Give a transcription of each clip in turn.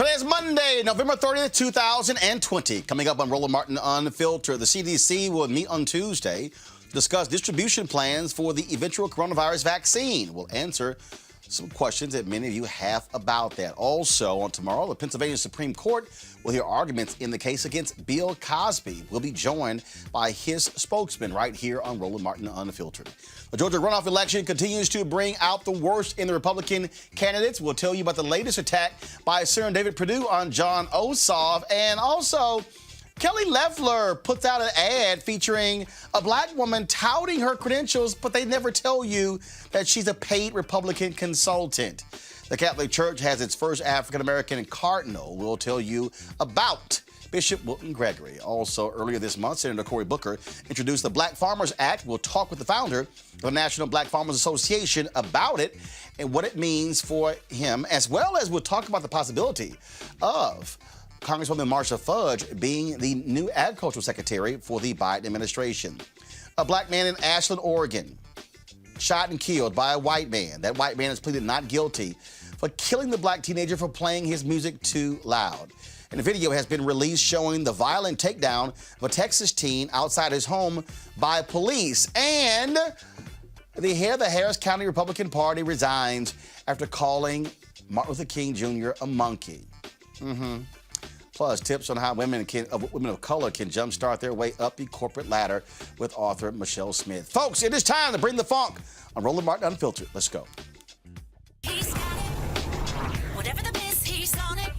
Today is Monday, November 30th, 2020. Coming up on Roland Martin Unfiltered, the CDC will meet on Tuesday to discuss distribution plans for the eventual coronavirus vaccine. We'll answer some questions that many of you have about that. Also, on tomorrow, the Pennsylvania Supreme Court will hear arguments in the case against Bill Cosby. We'll be joined by his spokesman right here on Roland Martin Unfiltered. The Georgia runoff election continues to bring out the worst in the Republican candidates. We'll tell you about the latest attack by Senator David Perdue on Jon Ossoff. And also, Kelly Loeffler puts out an ad featuring a black woman touting her credentials, but they never tell you that she's a paid Republican consultant. The Catholic Church has its first African-American cardinal. We'll tell you about Bishop Wilton Gregory. Also, earlier this month, Senator Cory Booker introduced the Black Farmers Act. We'll talk with the founder of the National Black Farmers Association about it and what it means for him, as well as we'll talk about the possibility of Congresswoman Marsha Fudge being the new agricultural secretary for the Biden administration. A black man in Ashland, Oregon, shot and killed by a white man. That white man has pleaded not guilty for killing the black teenager for playing his music too loud. And a video has been released showing the violent takedown of a Texas teen outside his home by police. And the head of the Harris County Republican Party resigns after calling Martin Luther King Jr. a monkey. Plus, tips on how women of color can jumpstart their way up the corporate ladder with author Michelle Smith. Folks, it is time to bring the funk on Roland Martin Unfiltered. Let's go. He's got it. Whatever the biz, he's on it.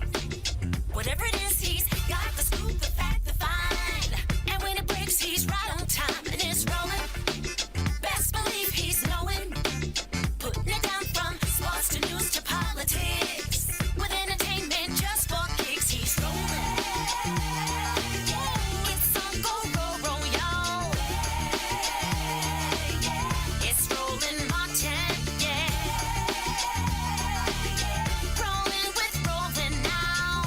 Whatever it is, he's got the scoop, the fact, the find. And when it breaks, he's right on time and it's rolling. Best believe he's knowing. Putting it down from sports to news to politics. With entertainment just for kicks, he's rolling. It's on go, y'all. It's Roland Martin, rolling with Roland now.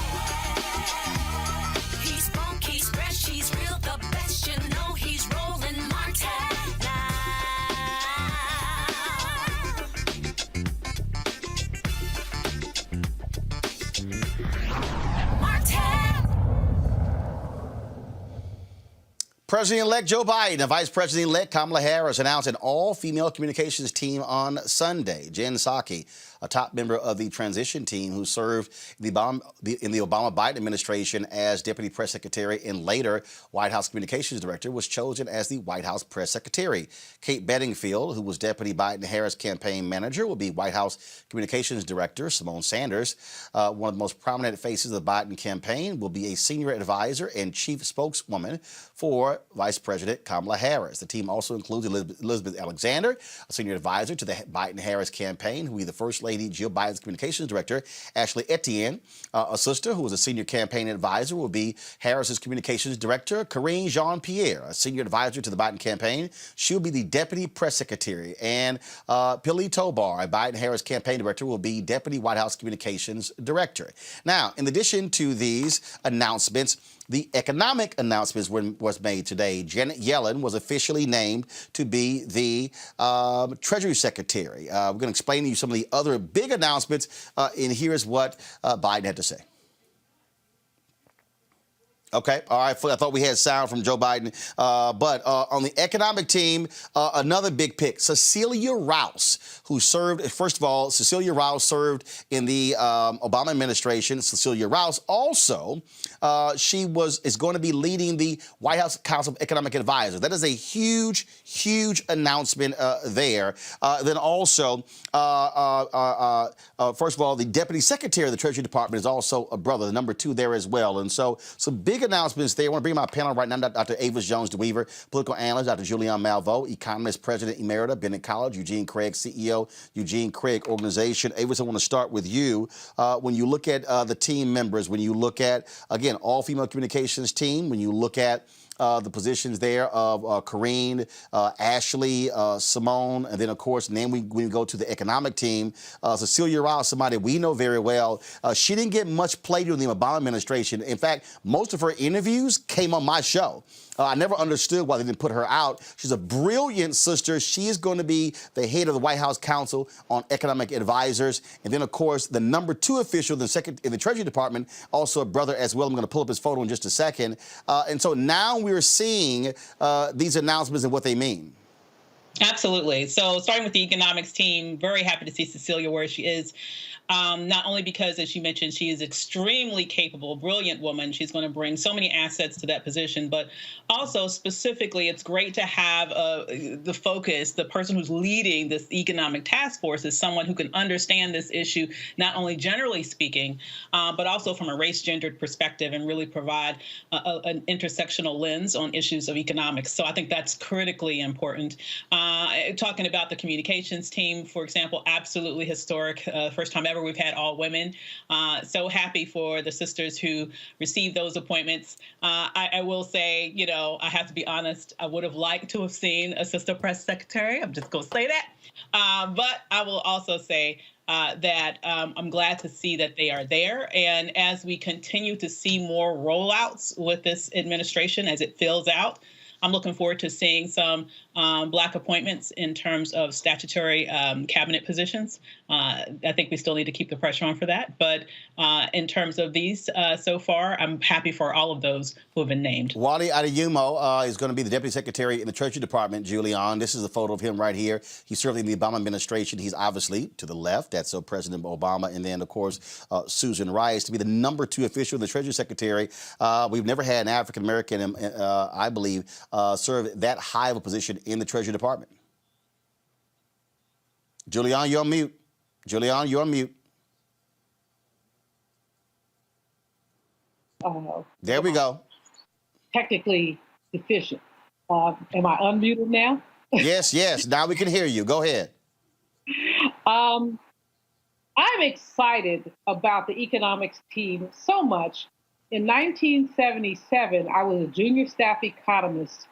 He's funk, he's fresh, he's real, the best, you know he's Roland Martin now. Martin! President-elect Joe Biden and Vice President-elect Kamala Harris announced an all-female communications team on Sunday. Jen Psaki, a top member of the transition team who served in the Obama-Biden administration as Deputy Press Secretary and later White House Communications Director, was chosen as the White House Press Secretary. Kate Bedingfield, who was Deputy Biden-Harris Campaign Manager, will be White House Communications Director. Simone Sanders, one of the most prominent faces of the Biden campaign, will be a senior advisor and chief spokeswoman for Vice President Kamala Harris. The team also includes Elizabeth Alexander, a senior advisor to the Biden-Harris campaign, who will be the First Lady Jill Biden's communications director. Ashley Etienne, a sister who was a senior campaign advisor, will be Harris's communications director. Karine Jean-Pierre, a senior advisor to the Biden campaign, she'll be the deputy press secretary. And Pili Tobar, a Biden-Harris campaign director, will be deputy White House communications director. Now, in addition to these announcements, the economic announcements was made today. Janet Yellen was officially named to be the Treasury Secretary. We're going to explain to you some of the other big announcements, and here's what Biden had to say. Okay, all right, I thought we had sound from Joe Biden. But on the economic team, another big pick, Cecilia Rouse, who served, first of all, Cecilia Rouse served in the Obama administration. Cecilia Rouse also, is going to be leading the White House Council of Economic Advisors. That is a huge, huge announcement there. Then also, first of all, the Deputy Secretary of the Treasury Department is also a brother, the number 2 there as well. And so some big announcements there. I want to bring my panel right now, Dr. Avis Jones-DeWeaver, political analyst, Dr. Julianne Malveaux, economist, president emerita, Bennett College, Eugene Craig, CEO, Eugene Craig Organization. Avis, I want to start with you. When you look at the team members, when you look at, again, all-female communications team, when you look at the positions there of Corrine, Ashley, Simone, and then, of course, then we go to the economic team. Cecilia Rouse, somebody we know very well. She didn't get much play during the Obama administration. In fact, most of her interviews came on my show. I never understood why they didn't put her out. She's a brilliant sister. She is going to be the head of the White House Council on Economic Advisors. And then, of course, the #2 official in the Treasury Department, also a brother as well. I'm going to pull up his photo in just a second. And so now we're seeing these announcements and what they mean. Absolutely. So starting with the economics team, very happy to see Cecilia where she is. Not only because, as you mentioned, she is extremely capable, brilliant woman. She's going to bring so many assets to that position. But also, specifically, it's great to have the focus, the person who's leading this economic task force is someone who can understand this issue, not only generally speaking, but also from a race-gendered perspective and really provide an intersectional lens on issues of economics. So I think that's critically important. Talking about the communications team, for example, absolutely historic. First time ever we've had all women. So happy for the sisters who received those appointments. I will say, you know, I have to be honest, I would have liked to have seen a sister press secretary. I'm just going to say that. But I will also say that I'm glad to see that they are there. And as we continue to see more rollouts with this administration, as it fills out, I'm looking forward to seeing some Black appointments in terms of statutory cabinet positions. I think we still need to keep the pressure on for that. But in terms of these so far, I'm happy for all of those who have been named. Wally Adeyemo is going to be the Deputy Secretary in the Treasury Department, Julian. This is a photo of him right here. He served in the Obama administration. He's obviously to the left. That's President Obama. And then, of course, Susan Rice to be the #2 official in the Treasury Secretary. We've never had an African-American, I believe, serve that high of a position in the Treasury Department. Julian, you're on mute. Julian, you're on mute. There we go. Technically deficient. Am I unmuted now? Yes. Now we can hear you. Go ahead. I'm excited about the economics team so much. In 1977, I was a junior staff economist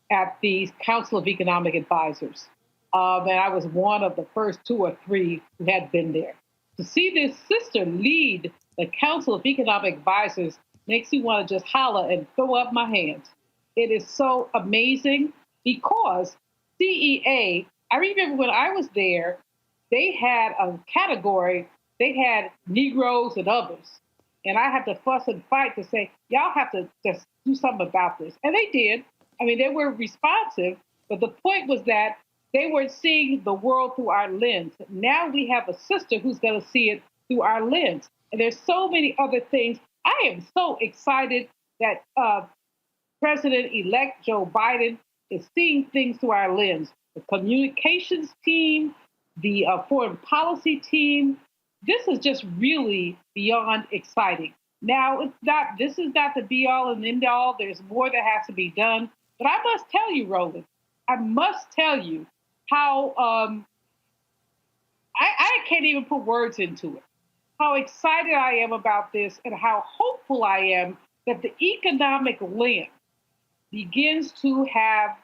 at the Council of Economic Advisors. And I was one of the first 2 or 3 who had been there. To see this sister lead the Council of Economic Advisors makes me want to just holler and throw up my hands. It is so amazing because CEA, I remember when I was there, they had a category, they had Negroes and others. And I had to fuss and fight to say, y'all have to just do something about this. And they did. I mean, they were responsive, but the point was that they were seeing the world through our lens. Now we have a sister who's going to see it through our lens. And there's so many other things. I am so excited that President-elect Joe Biden is seeing things through our lens. The communications team, the foreign policy team, this is just really beyond exciting. Now, this is not the be-all and end-all. There's more that has to be done. But I must tell you, Roland, I must tell you how I can't even put words into it, how excited I am about this and how hopeful I am that the economic lens begins to have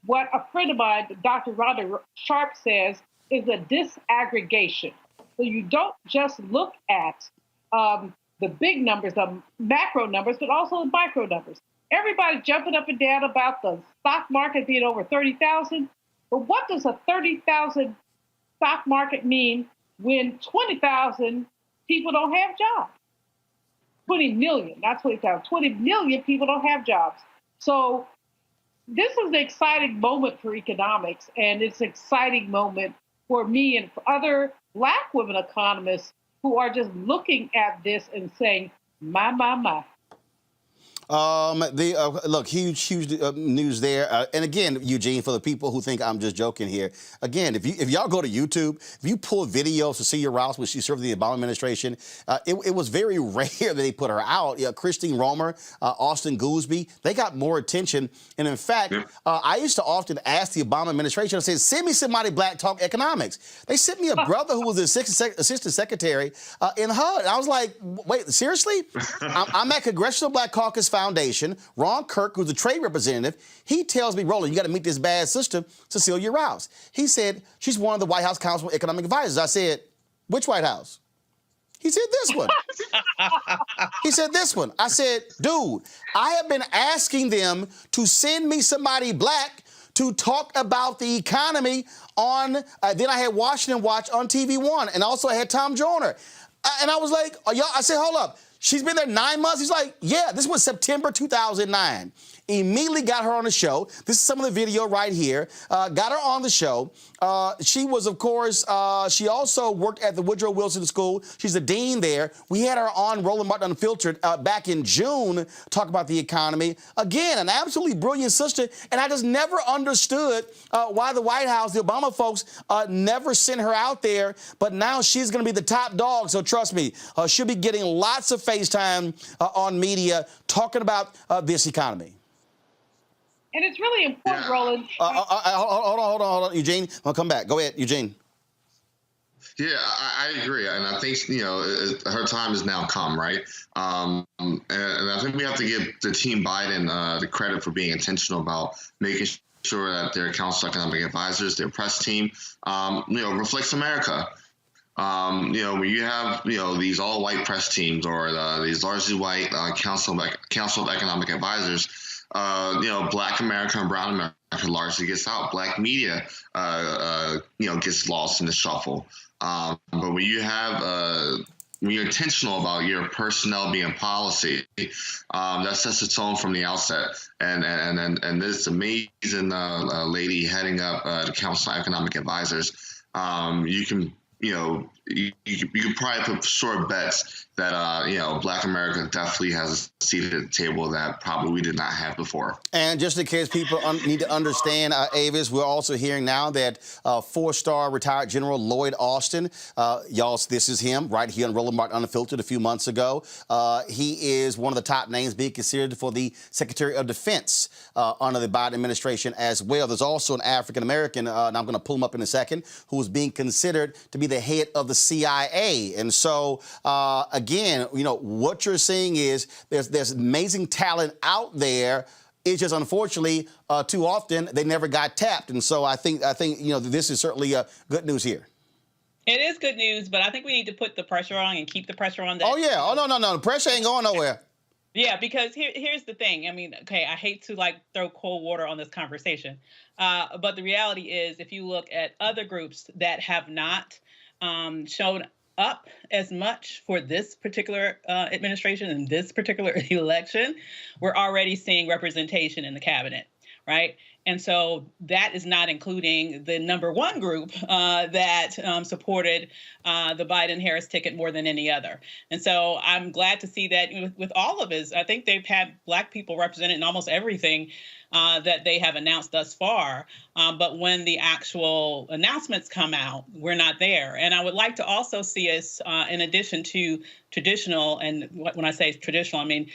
what a friend of mine, Dr. Rhonda Sharp, says is a disaggregation. So you don't just look at the big numbers, the macro numbers, but also the micro numbers. Everybody's jumping up and down about the stock market being over 30,000. But what does a 30,000 stock market mean when 20,000 people don't have jobs? 20 million, not 20,000. 20 million people don't have jobs. So this is an exciting moment for economics, and it's an exciting moment for me and for other Black women economists who are just looking at this and saying, my. Look, huge news there. And again, Eugene, for the people who think I'm just joking here, again, if y'all go to YouTube, if you pull videos of Cecilia Rouse when she served in the Obama administration, it was very rare that they put her out. Christine Romer, Austin Goolsbee, they got more attention. And in fact, I used to often ask the Obama administration, I said, send me somebody Black talk economics. They sent me a brother who was the assistant secretary in HUD. I was like, wait, seriously? I'm at Congressional Black Caucus Foundation. Foundation, Ron Kirk, who's a trade representative, he tells me, Roland, you got to meet this bad sister, Cecilia Rouse. He said, she's one of the White House Council of Economic Advisors. I said, which White House? He said, this one. He said, this one. I said, dude, I have been asking them to send me somebody black to talk about the economy on, then I had Washington Watch on TV1, and also I had Tom Joyner. And I was like, y'all, I said, hold up. She's been there 9 months? He's like, yeah, this was September 2009. Immediately got her on the show. This is some of the video right here. Got her on the show. She was, of course, she also worked at the Woodrow Wilson School. She's the dean there. We had her on Roland Martin Unfiltered back in June, talk about the economy. Again, an absolutely brilliant sister. And I just never understood why the White House, the Obama folks, never sent her out there. But now she's going to be the top dog. So trust me, she'll be getting lots of FaceTime on media talking about this economy. And it's really important, Roland. Hold on, Eugene. I'll come back. Go ahead, Eugene. Yeah, I agree, and I think her time has now come, right? And I think we have to give the team Biden the credit for being intentional about making sure that their Council of Economic Advisors, their press team, reflects America. When you have these all-white press teams or these largely white Council of Economic Advisors. Black America and brown America largely gets out. Black media, gets lost in the shuffle. But when you have, when you're intentional about your personnel being policy, that sets the tone from the outset. And this amazing lady heading up the Council of Economic Advisors, you can probably put sure bets that, Black America definitely has a seat at the table that probably we did not have before. And just in case people need to understand, Avis, we're also hearing now that four-star retired General Lloyd Austin, y'all, this is him right here on Roland Martin Unfiltered a few months ago. He is one of the top names being considered for the Secretary of Defense under the Biden administration as well. There's also an African-American, and I'm going to pull him up in a second, who is being considered to be the head of the CIA. And so, again, what you're seeing is there's amazing talent out there. It's just unfortunately too often they never got tapped. And so I think this is certainly good news here. It is good news, but I think we need to put the pressure on and keep the pressure on. That. Oh yeah. Oh no. The pressure ain't going nowhere. Yeah, because here's the thing. I mean, okay, I hate to throw cold water on this conversation, but the reality is, if you look at other groups that have not shown up as much for this particular administration and this particular election, we're already seeing representation in the cabinet, right? And so that is not including the number one group that supported the Biden-Harris ticket more than any other. And so I'm glad to see that with all of us. I think they've had Black people represented in almost everything that they have announced thus far. But when the actual announcements come out, we're not there. And I would like to also see us, in addition to traditional, and when I say traditional, I mean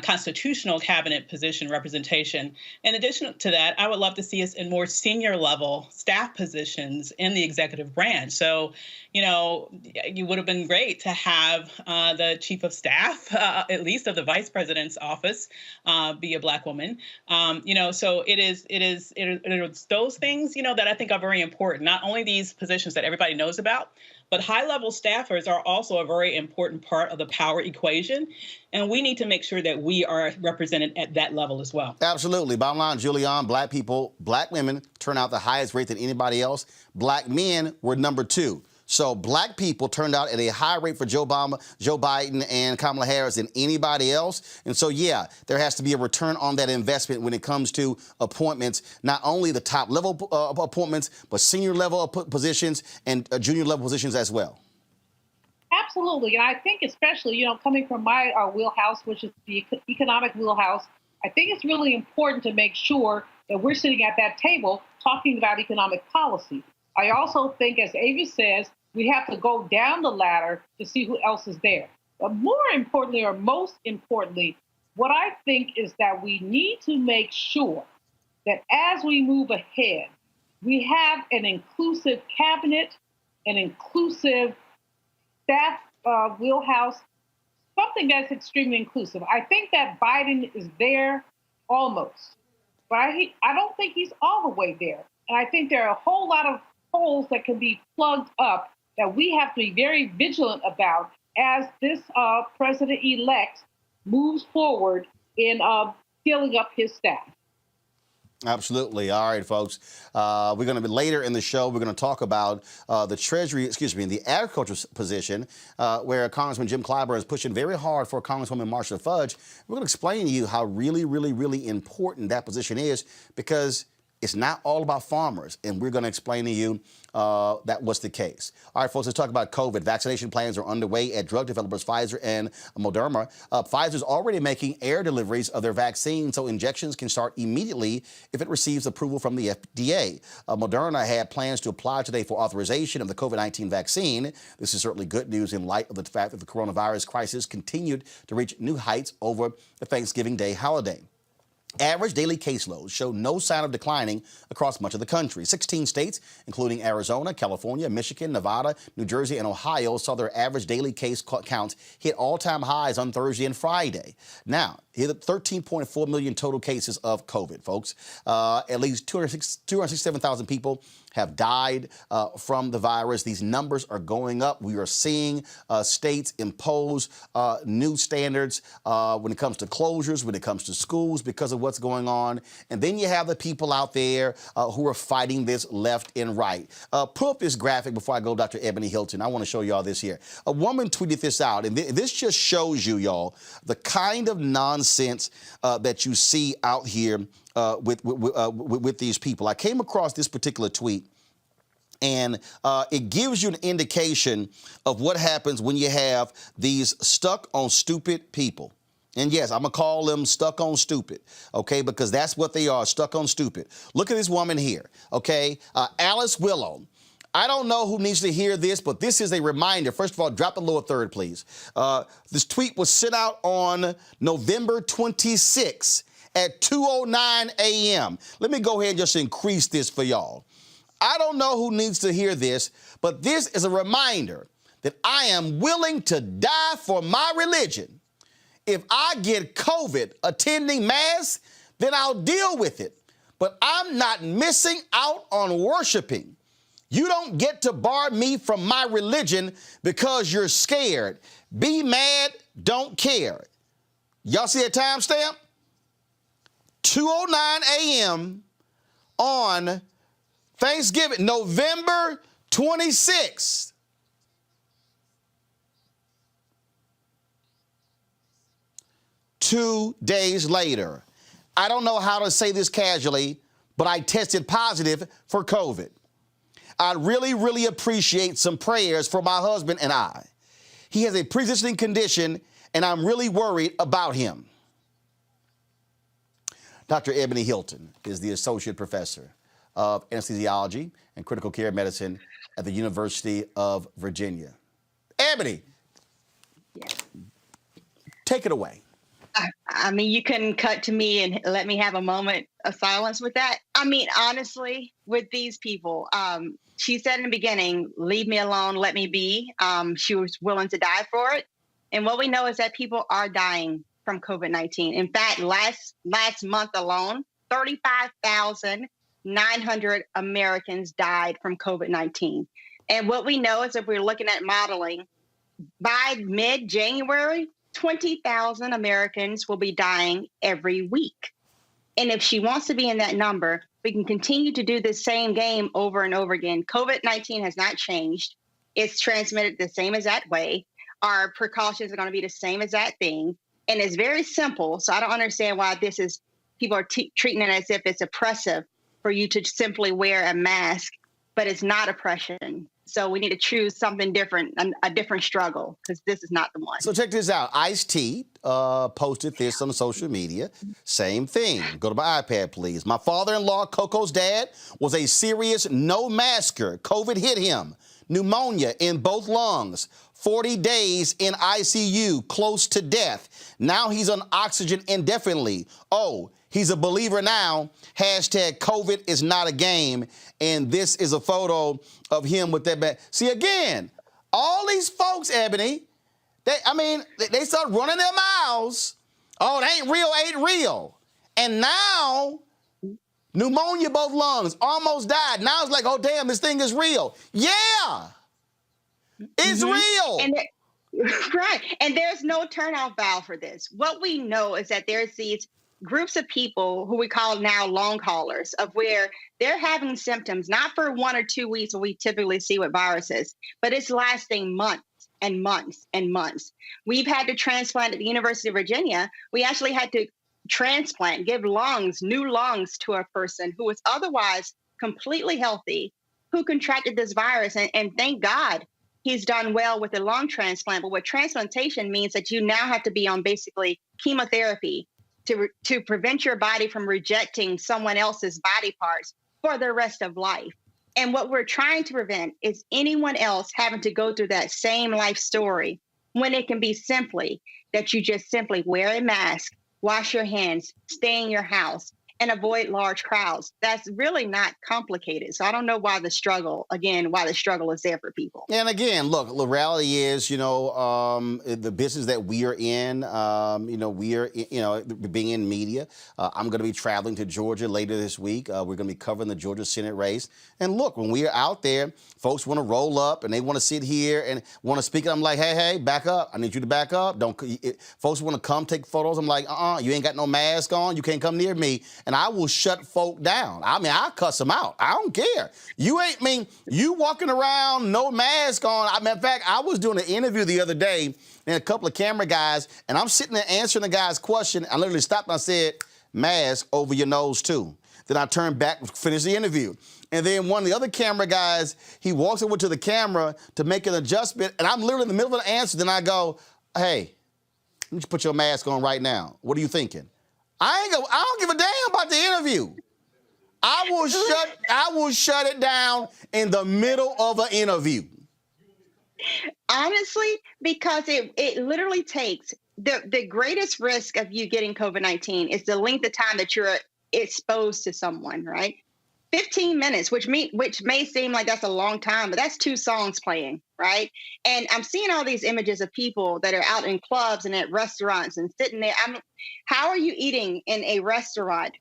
constitutional cabinet position representation. In addition to that, I would love to see us in more senior level staff positions in the executive branch. So, you would have been great to have the chief of staff, at least of the vice president's office, be a Black woman. So it is those things, that I think are very important. Not only these positions that everybody knows about, but high-level staffers are also a very important part of the power equation, and we need to make sure that we are represented at that level as well. Absolutely. Bottom line, Julianne, Black people, Black women turn out the highest rate than anybody else. Black men were number 2. So Black people turned out at a higher rate for Joe Biden and Kamala Harris than anybody else. And so, yeah, there has to be a return on that investment when it comes to appointments, not only the top level appointments, but senior level positions and junior level positions as well. Absolutely. And I think especially, coming from my wheelhouse, which is the economic wheelhouse, I think it's really important to make sure that we're sitting at that table talking about economic policy. I also think, as Avis says, we have to go down the ladder to see who else is there. But more importantly, or most importantly, what I think is that we need to make sure that as we move ahead, we have an inclusive cabinet, an inclusive staff wheelhouse, something that's extremely inclusive. I think that Biden is there almost, but I don't think he's all the way there. And I think there are a whole lot of holes that can be plugged up that we have to be very vigilant about as this president-elect moves forward in filling up his staff. Absolutely. All right, folks. We're going to be later in the show. We're going to talk about the agriculture position, where Congressman Jim Clyburn is pushing very hard for Congresswoman Marcia Fudge. We're going to explain to you how really, really, really important that position is, because it's not all about farmers, and we're going to explain to you that was the case. All right, folks, let's talk about COVID. Vaccination plans are underway at drug developers Pfizer and Moderna. Pfizer's already making air deliveries of their vaccine, so injections can start immediately if it receives approval from the FDA. Moderna had plans to apply today for authorization of the COVID-19 vaccine. This is certainly good news in light of the fact that the coronavirus crisis continued to reach new heights over the Thanksgiving Day holiday. Average daily caseloads show no sign of declining across much of the country. 16 states, including Arizona, California, Michigan, Nevada, New Jersey, and Ohio, saw their average daily case counts hit all-time highs on Thursday and Friday. Now, here are 13.4 million total cases of COVID, folks. At least 267,000 people have died from the virus. These numbers are going up. We are seeing states impose new standards when it comes to closures, when it comes to schools, because of what's going on. And then you have the people out there who are fighting this left and right. Pull up this graphic before I go, Dr. Ebony Hilton. I want to show y'all this here. A woman tweeted this out, and this just shows you, y'all, the kind of nonsense that you see out here with these people. I came across this particular tweet, and it gives you an indication of what happens when you have these stuck on stupid people. And yes, I'm going to call them stuck on stupid, okay, because that's what they are, stuck on stupid. Look at this woman here, okay, Alice Willow. I don't know who needs to hear this, but this is a reminder. First of all, drop the lower third, please. This tweet was sent out on November 26th at 2:09 a.m. Let me go ahead and just increase this for y'all. I don't know who needs to hear this, but this is a reminder that I am willing to die for my religion. If I get COVID attending Mass, then I'll deal with it. But I'm not missing out on worshiping. You don't get to bar me from my religion because you're scared. Be mad, don't care. Y'all see that timestamp? 2:09 a.m. on Thanksgiving, November 26th. Two days later. I don't know how to say this casually, but I tested positive for COVID. I really, really appreciate some prayers for my husband and I. He has a pre-existing condition, and I'm really worried about him. Dr. Ebony Hilton is the Associate Professor of Anesthesiology and Critical Care Medicine at the University of Virginia. Ebony, yes. Take it away. I mean, you can cut to me and let me have a moment of silence with that. I mean, honestly, with these people, she said in the beginning, leave me alone, let me be. She was willing to die for it. And what we know is that people are dying from COVID-19. In fact, last month alone, 35,900 Americans died from COVID-19. And what we know is if we're looking at modeling, by mid-January, 20,000 Americans will be dying every week. And if she wants to be in that number, we can continue to do the same game over and over again. COVID-19 has not changed. It's transmitted the same as that way. Our precautions are going to be the same as that thing. And it's very simple. So I don't understand why people are treating it as if it's oppressive for you to simply wear a mask, but it's not oppression. So we need to choose something different, a different struggle, because this is not the one. So check this out. Ice-T posted this on social media. Same thing. Go to my iPad, please. My father-in-law, Coco's dad, was a serious no-masker. COVID hit him. Pneumonia in both lungs. 40 days in ICU, close to death. Now he's on oxygen indefinitely. Oh, he's a believer now. Hashtag COVID is not a game. And this is a photo of him with that bag. See, again, all these folks, Ebony, They start running their mouths. Oh, it ain't real. And now, pneumonia, both lungs, almost died. Now it's like, oh, damn, this thing is real. Yeah, it's real. And right. And there's no turnout valve for this. What we know is that there's these groups of people who we call now long haulers, of where they're having symptoms, not for 1 or 2 weeks, what we typically see with viruses, but it's lasting months and months and months. We've had to transplant at the University of Virginia. We actually had to transplant, give new lungs to a person who was otherwise completely healthy, who contracted this virus. And thank God he's done well with the lung transplant. But what transplantation means that you now have to be on basically chemotherapy to prevent your body from rejecting someone else's body parts for the rest of life. And what we're trying to prevent is anyone else having to go through that same life story, when it can be simply that you just simply wear a mask, wash your hands, stay in your house, and avoid large crowds. That's really not complicated. So I don't know why the struggle is there for people. And again, look, the reality is, the business that we are in, being in media. I'm going to be traveling to Georgia later this week. We're going to be covering the Georgia Senate race. And look, when we are out there, folks want to roll up and they want to sit here and want to speak. I'm like, hey, back up. I need you to back up. Folks want to come take photos. I'm like, you ain't got no mask on. You can't come near me. And I will shut folk down. I'll cuss them out. I don't care. You walking around, no mask on. In fact, I was doing an interview the other day and a couple of camera guys, and I'm sitting there answering the guy's question. I literally stopped and I said, mask over your nose too. Then I turned back, finished the interview. And then one of the other camera guys, he walks over to the camera to make an adjustment, and I'm literally in the middle of the answer. Then I go, hey, let me put your mask on right now. What are you thinking? I don't give a damn about the interview. I will shut it down in the middle of an interview. Honestly, because it literally takes the greatest risk of you getting COVID-19 is the length of time that you're exposed to someone, right? 15 minutes, which may seem like that's a long time, but that's 2 songs playing, right? And I'm seeing all these images of people that are out in clubs and at restaurants and sitting there. How are you eating in a restaurant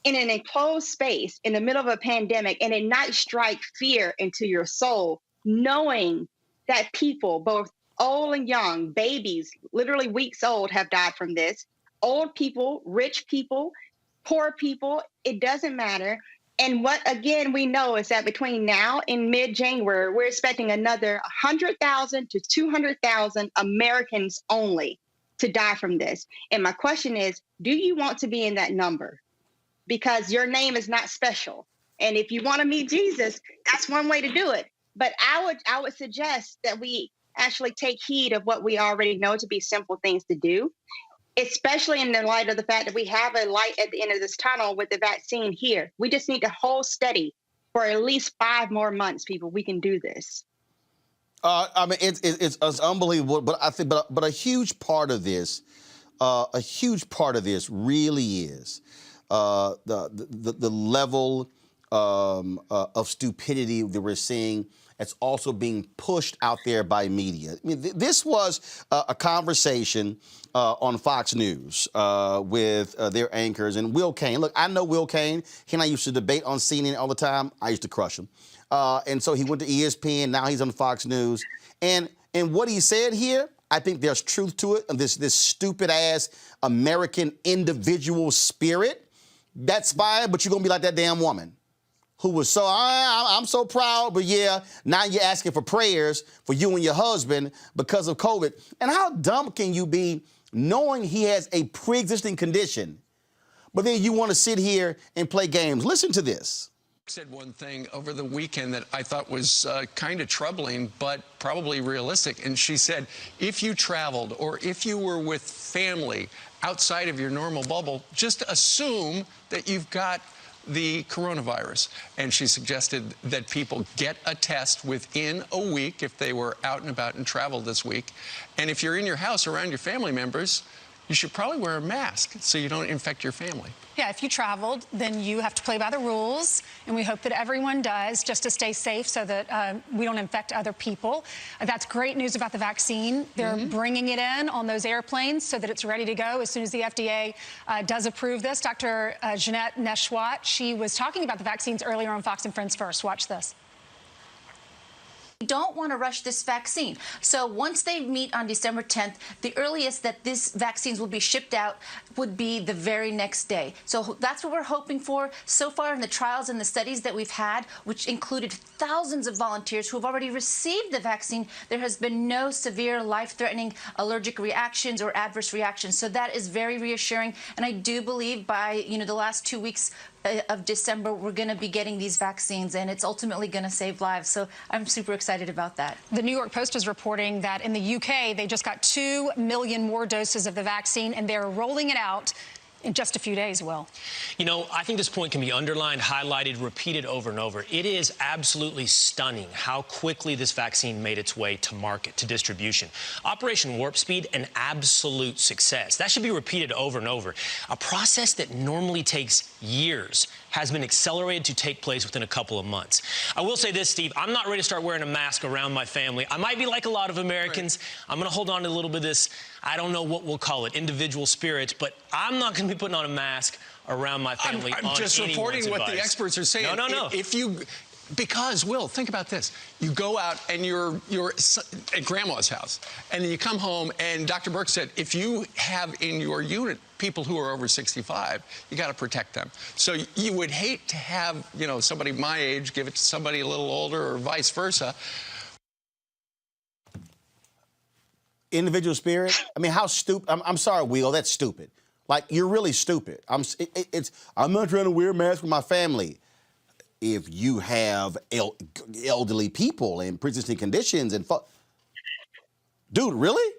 in an enclosed space in the middle of a pandemic and it not strike fear into your soul, knowing that people, both old and young, babies, literally weeks old, have died from this, old people, rich people, poor people, it doesn't matter. And what, again, we know is that between now and mid-January, we're expecting another 100,000 to 200,000 Americans only to die from this. And my question is, do you want to be in that number? Because your name is not special. And if you want to meet Jesus, that's one way to do it. But I would suggest that we actually take heed of what we already know to be simple things to do, especially in the light of the fact that we have a light at the end of this tunnel with the vaccine here. We just need to hold steady for at least 5 more months, people. We can do this. It's unbelievable. But I think, but a huge part of this, really is the level of stupidity that we're seeing. It's also being pushed out there by media. I mean, this was a conversation on Fox News with their anchors and Will Cain. Look, I know Will Cain. He and I used to debate on CNN all the time. I used to crush him. And so he went to ESPN. Now he's on Fox News. And what he said here, I think there's truth to it. This stupid-ass American individual spirit, that's fine, but you're going to be like that damn woman who was so, I'm so proud, but yeah, now you're asking for prayers for you and your husband because of COVID. And how dumb can you be knowing he has a pre-existing condition, but then you want to sit here and play games? Listen to this. Said one thing over the weekend that I thought was kind of troubling, but probably realistic. And she said, if you traveled or if you were with family outside of your normal bubble, just assume that you've got the coronavirus. And she suggested that people get a test within a week if they were out and about and traveled this week. And if you're in your house around your family members, you should probably wear a mask so you don't infect your family. Yeah, if you traveled, then you have to play by the rules, and we hope that everyone does, just to stay safe so that we don't infect other people. That's great news about the vaccine. They're bringing it in on those airplanes so that it's ready to go as soon as the FDA does approve this. Dr. Jeanette Neshwat, she was talking about the vaccines earlier on Fox and Friends First. Watch this. We don't want to rush this vaccine. So once they meet on December 10th, the earliest that these vaccines will be shipped out would be the very next day. So that's what we're hoping for. So far in the trials and the studies that we've had, which included thousands of volunteers who have already received the vaccine, there has been no severe life-threatening allergic reactions or adverse reactions. So that is very reassuring. And I do believe by, the last 2 weeks of December, we're going to be getting these vaccines, and it's ultimately going to save lives. So I'm super excited about that. The New York Post is reporting that in the UK, they just got 2 million more doses of the vaccine, and they're rolling it out in just a few days, Will. I think this point can be underlined, highlighted, repeated over and over. It is absolutely stunning how quickly this vaccine made its way to market, to distribution. Operation Warp Speed, an absolute success. That should be repeated over and over. A process that normally takes years has been accelerated to take place within a couple of months. I will say this, Steve, I'm not ready to start wearing a mask around my family. I might be like a lot of Americans. I'm going to hold on to a little bit of this, I don't know what we'll call it, individual spirit, but I'm not going to be putting on a mask around my family. I'm just reporting what advice. the experts are saying. No. Because, Will, think about this. You go out and you're at grandma's house, and then you come home, and Dr. Burke said, if you have in your unit people who are over 65, you got to protect them. So you would hate to have, somebody my age give it to somebody a little older or vice versa. Individual spirit? I mean, how stupid? I'm sorry, Will, that's stupid. Like, you're really stupid. I'm not trying to wear a mask with my family. If you have elderly people and pre-existing conditions and dude, really?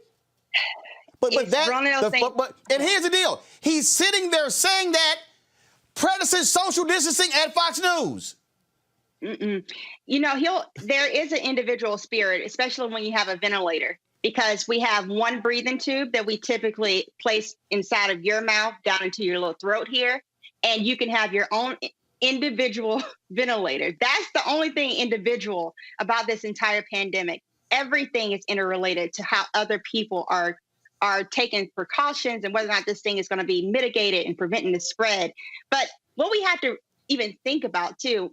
But here's the deal. He's sitting there saying that, practicing social distancing at Fox News. There is an individual spirit, especially when you have a ventilator, because we have one breathing tube that we typically place inside of your mouth down into your little throat here, and you can have your own individual ventilator. That's the only thing individual about this entire pandemic. Everything is interrelated to how other people are taking precautions and whether or not this thing is going to be mitigated and preventing the spread. But what we have to even think about too,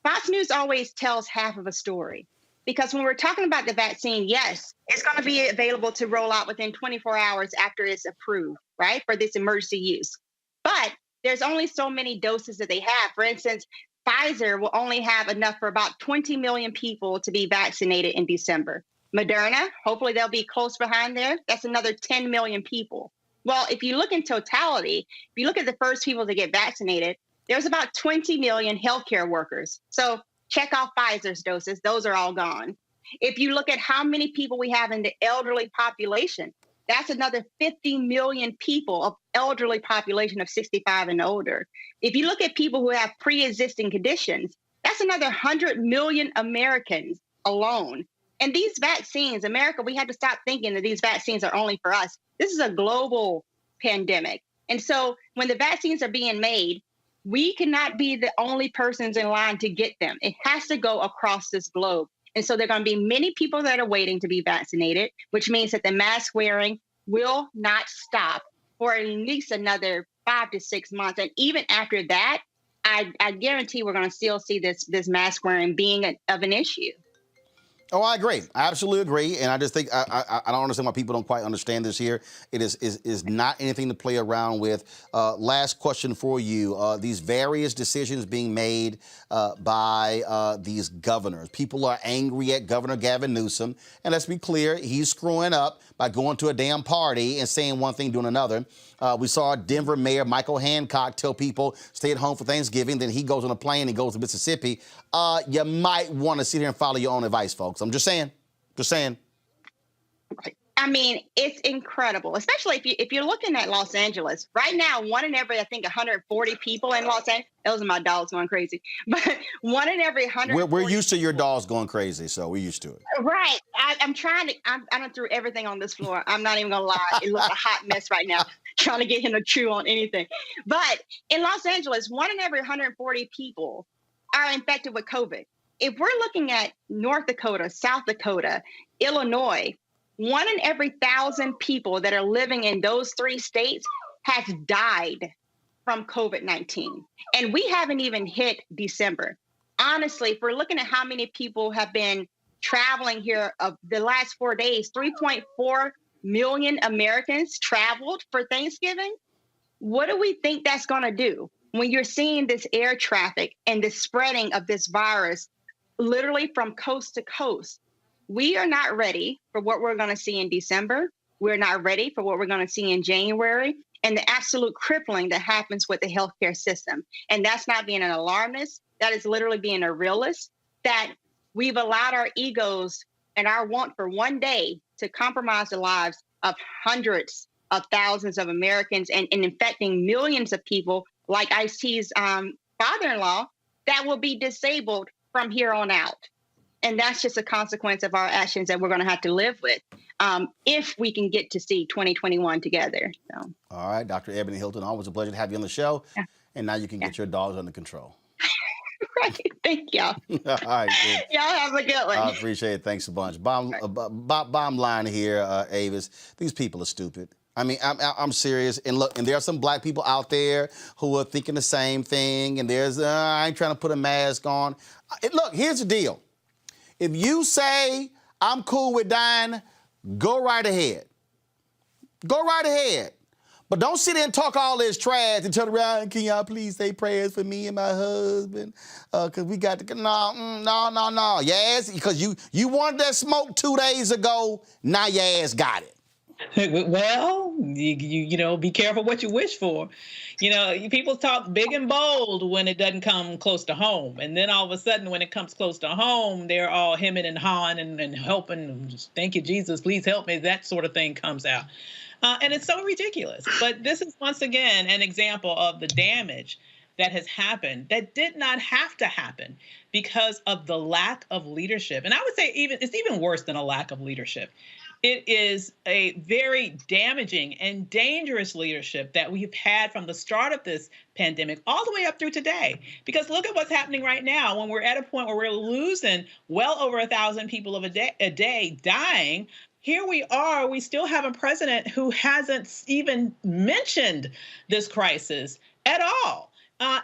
Fox News always tells half of a story. Because when we're talking about the vaccine, yes, it's going to be available to roll out within 24 hours after it's approved, right, for this emergency use. But there's only so many doses that they have. For instance, Pfizer will only have enough for about 20 million people to be vaccinated in December. Moderna, hopefully they'll be close behind there. That's another 10 million people. Well, if you look in totality, if you look at the first people to get vaccinated, there's about 20 million healthcare workers. So check off Pfizer's doses. Those are all gone. If you look at how many people we have in the elderly population, that's another 50 million people of elderly population of 65 and older. If you look at people who have pre-existing conditions, that's another 100 million Americans alone. And these vaccines, America, we had to stop thinking that these vaccines are only for us. This is a global pandemic. And so when the vaccines are being made, we cannot be the only persons in line to get them. It has to go across this globe. And so there are going to be many people that are waiting to be vaccinated, which means that the mask wearing will not stop for at least another 5 to 6 months. And even after that, I guarantee we're going to still see this mask wearing being of an issue. Oh, I agree. I absolutely agree. And I just think I don't understand why people don't quite understand this here. It is not anything to play around with. Last question for you. These various decisions being made by these governors. People are angry at Governor Gavin Newsom. And let's be clear, he's screwing up by going to a damn party and saying one thing, doing another. We saw Denver Mayor Michael Hancock tell people stay at home for Thanksgiving. Then he goes on a plane and goes to Mississippi. You might want to sit here and follow your own advice, folks. I'm just saying. Just saying. I mean, it's incredible, especially if you're looking at Los Angeles right now. One in every, I think, 140 people in Los Angeles. Those are my dogs going crazy, but one in every 100. We're used to your dogs going crazy, so we're used to it. Right. I'm trying to. I done threw everything on this floor. I'm not even gonna lie. It looks a hot mess right now. Trying to get him to chew on anything. But in Los Angeles, one in every 140 people are infected with COVID. If we're looking at North Dakota, South Dakota, Illinois, one in every 1,000 people that are living in those three states has died from COVID-19. And we haven't even hit December. Honestly, if we're looking at how many people have been traveling here of the last 4 days, 3.4 million Americans traveled for Thanksgiving. What do we think that's going to do when you're seeing this air traffic and the spreading of this virus literally from coast to coast? We are not ready for what we're going to see in December. We're not ready for what we're going to see in January and the absolute crippling that happens with the healthcare system. And that's not being an alarmist. That is literally being a realist, that we've allowed our egos and our want for one day to compromise the lives of hundreds of thousands of Americans and infecting millions of people like Ice-T's father-in-law that will be disabled from here on out. And that's just a consequence of our actions that we're going to have to live with if we can get to see 2021 together. So. All right, Dr. Ebony Hilton, always a pleasure to have you on the show. Yeah. And now you can get your dogs under control. Right. Thank y'all. All right. Good. Y'all have a good one. I appreciate it. Thanks a bunch. Bottom line here, Avis, these people are stupid. I mean, I'm serious. And look, and there are some black people out there who are thinking the same thing. And there's, I ain't trying to put a mask on. Look, here's the deal. If you say, I'm cool with dying, go right ahead. Go right ahead. But don't sit there and talk all this trash and turn around, can y'all please say prayers for me and my husband? Because we got to, no. Yes, because you wanted that smoke 2 days ago, now your ass got it. Well, you know, be careful what you wish for. You know, people talk big and bold when it doesn't come close to home. And then all of a sudden, when it comes close to home, they're all hemming and hawing and helping. Just, thank you, Jesus, please help me. That sort of thing comes out. And it's so ridiculous. But this is, once again, an example of the damage that has happened that did not have to happen because of the lack of leadership. And I would say it's even worse than a lack of leadership. It is a very damaging and dangerous leadership that we've had from the start of this pandemic all the way up through today. Because look at what's happening right now when we're at a point where we're losing well over 1,000 people a day dying. Here we are, we still have a president who hasn't even mentioned this crisis at all.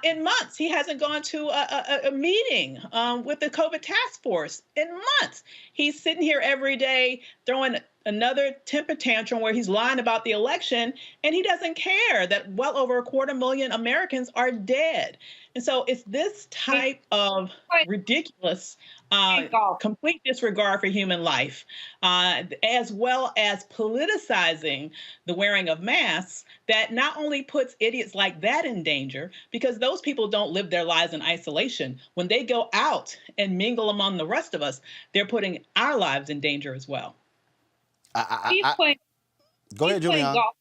In months, he hasn't gone to a meeting with the COVID task force in months. He's sitting here every day throwing another temper tantrum where he's lying about the election, and he doesn't care that well over 250,000 Americans are dead. And so it's this type of ridiculous, complete disregard for human life, as well as politicizing the wearing of masks, that not only puts idiots like that in danger, because those people don't live their lives in isolation. When they go out and mingle among the rest of us, they're putting our lives in danger as well. Go ahead, Julian. Golf,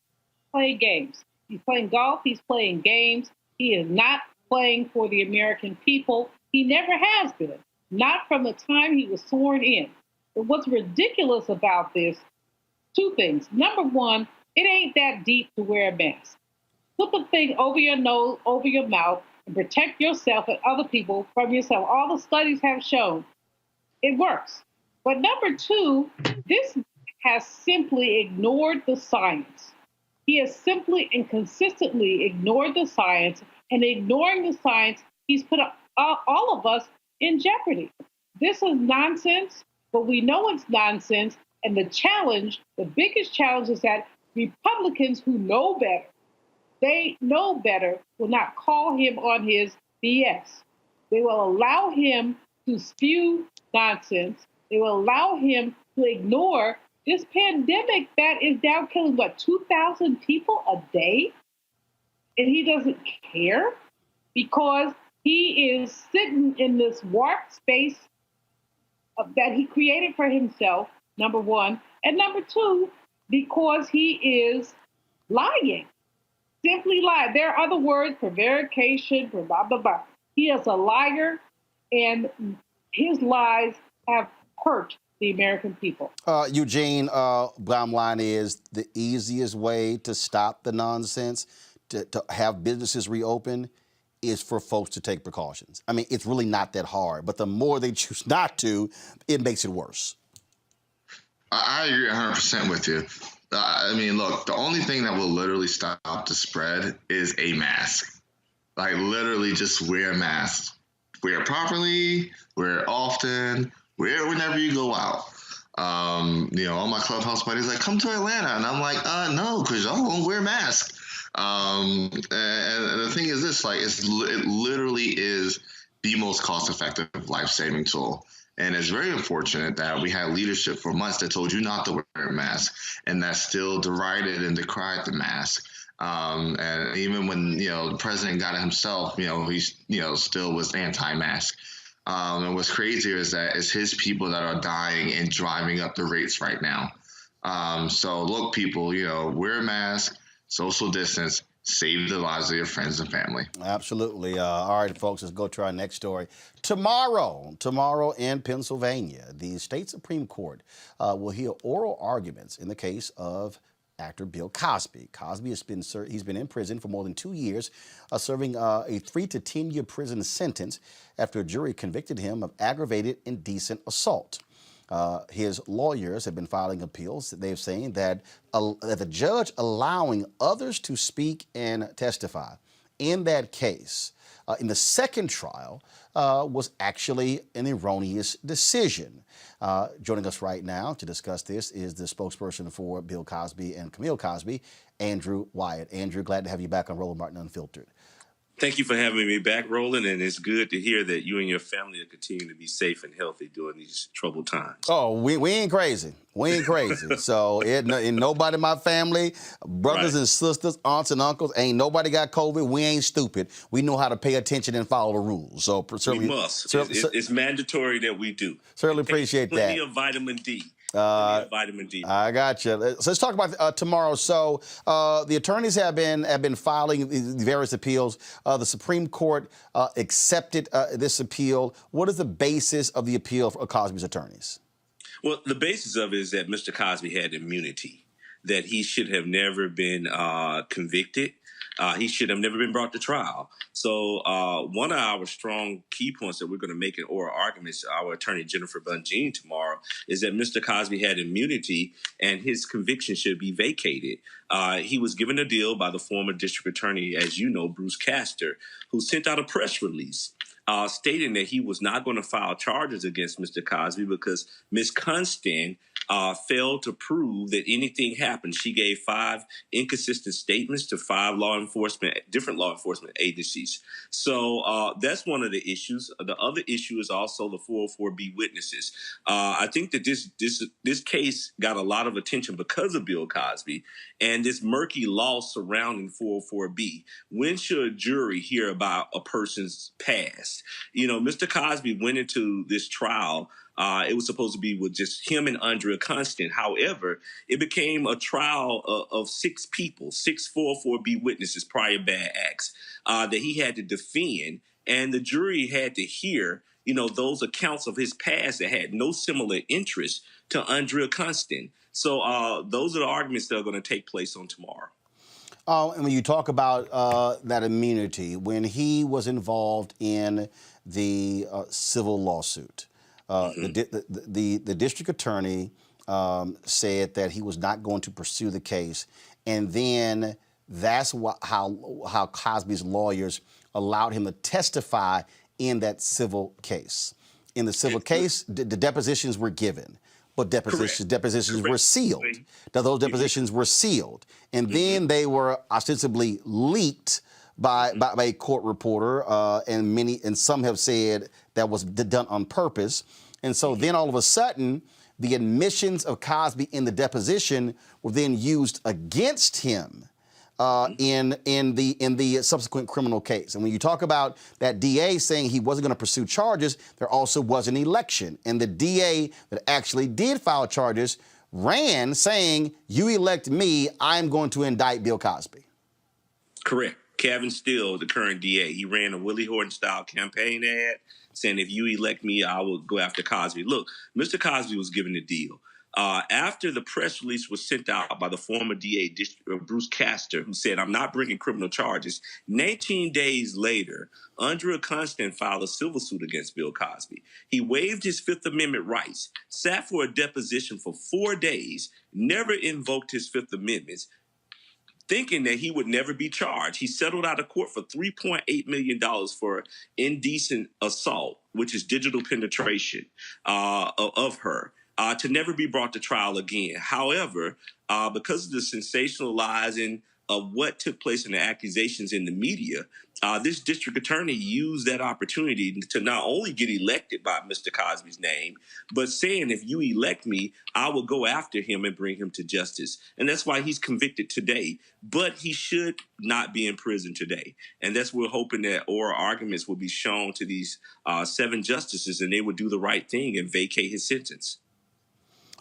playing games. He's playing golf. He's playing games. He is not playing for the American people. He never has been. Not from the time he was sworn in. But what's ridiculous about this, two things. Number one, it ain't that deep to wear a mask. Put the thing over your nose, over your mouth, and protect yourself and other people from yourself. All the studies have shown it works. But number two, this has simply ignored the science. He has simply and consistently ignored the science, and ignoring the science, he's put all of us in jeopardy. This is nonsense, but we know it's nonsense. And the challenge, the biggest challenge, is that Republicans who know better, they know better, will not call him on his BS. They will allow him to spew nonsense. They will allow him to ignore this pandemic that is now killing, 2,000 people a day? And he doesn't care because he is sitting in this warped space that he created for himself, number one. And number two, because he is lying, simply lying. There are other words, prevarication, blah, blah, blah. He is a liar, and his lies have hurt the American people. Eugene, bottom line is the easiest way to stop the nonsense, to have businesses reopen, is for folks to take precautions. I mean, it's really not that hard, but the more they choose not to, it makes it worse. I agree 100% with you. I mean, look, the only thing that will literally stop the spread is a mask. Like, literally just wear a mask. Wear it properly, wear it often, wear it whenever you go out. All my Clubhouse buddies like, come to Atlanta. And I'm like, no, because y'all won't wear masks. And the thing is this, like, it literally is the most cost-effective life-saving tool. And it's very unfortunate that we had leadership for months that told you not to wear a mask, and that still derided and decried the mask. And even when, the president got it himself, he, still was anti-mask. And what's crazier is that it's his people that are dying and driving up the rates right now. So look, people, wear a mask, social distance, save the lives of your friends and family. Absolutely. All right, folks, let's go to our next story. Tomorrow in Pennsylvania, the state Supreme Court will hear oral arguments in the case of actor Bill Cosby. Cosby he's been in prison for more than 2 years, serving a 3 to 10 year prison sentence after a jury convicted him of aggravated indecent assault. His lawyers have been filing appeals. They're saying that the judge allowing others to speak and testify in that case, in the second trial, was actually an erroneous decision. Joining us right now to discuss this is the spokesperson for Bill Cosby and Camille Cosby, Andrew Wyatt. Andrew, glad to have you back on Roland Martin Unfiltered. Thank you for having me back, Roland, and it's good to hear that you and your family are continuing to be safe and healthy during these troubled times. Oh, we ain't crazy. We ain't crazy. So ain't nobody in my family, brothers and sisters, aunts and uncles, ain't nobody got COVID. We ain't stupid. We know how to pay attention and follow the rules. So certainly, we must. It's mandatory that we do. Certainly appreciate that. Plenty of vitamin D. Vitamin D. I got you. So let's talk about tomorrow. So the attorneys have been filing the various appeals. The Supreme Court accepted this appeal. What is the basis of the appeal for Cosby's attorneys? Well, the basis of it is that Mr. Cosby had immunity, that he should have never been convicted. He should have never been brought to trial. So one of our strong key points that we're going to make in oral arguments, our attorney Jennifer Bunjean tomorrow, is that Mr. Cosby had immunity and his conviction should be vacated. He was given a deal by the former district attorney, as you know, Bruce Castor, who sent out a press release stating that he was not going to file charges against Mr. Cosby because Ms. Kunstin failed to prove that anything happened. She gave 5 inconsistent statements to 5 different law enforcement agencies. So that's one of the issues. The other issue is also the 404B witnesses. I think that this case got a lot of attention because of Bill Cosby and this murky law surrounding 404B. When should a jury hear about a person's past? Mr. Cosby went into this trial. It was supposed to be with just him and Andrea Constant. However, it became a trial of 6 people, 6 404B witnesses, prior bad acts, that he had to defend. And the jury had to hear, those accounts of his past that had no similar interest to Andrea Constant. So those are the arguments that are going to take place on tomorrow. And when you talk about that immunity, when he was involved in the civil lawsuit, the district attorney said that he was not going to pursue the case, and then that's how Cosby's lawyers allowed him to testify in that civil case. In the civil case, the depositions were given, but depositions were sealed. Now, those depositions were sealed, and then they were ostensibly leaked by a court reporter, and some have said that was done on purpose. And so then all of a sudden, the admissions of Cosby in the deposition were then used against him in the subsequent criminal case. And when you talk about that DA saying he wasn't going to pursue charges, there also was an election, and the DA that actually did file charges ran saying, "You elect me, I'm going to indict Bill Cosby." Correct. Kevin Steele, the current DA, he ran a Willie Horton-style campaign ad saying, if you elect me, I will go after Cosby. Look, Mr. Cosby was given a deal. After the press release was sent out by the former DA, Bruce Castor, who said, I'm not bringing criminal charges, 19 days later, Andrea Constant filed a civil suit against Bill Cosby. He waived his Fifth Amendment rights, sat for a deposition for 4 days, never invoked his Fifth Amendment, thinking that he would never be charged. He settled out of court for $3.8 million for indecent assault, which is digital penetration of her, to never be brought to trial again. However, because of the sensationalizing of what took place in the accusations in the media, this district attorney used that opportunity to not only get elected by Mr. Cosby's name, but saying, if you elect me, I will go after him and bring him to justice. And that's why he's convicted today. But he should not be in prison today. And that's we're hoping that oral arguments will be shown to these 7 justices and they would do the right thing and vacate his sentence.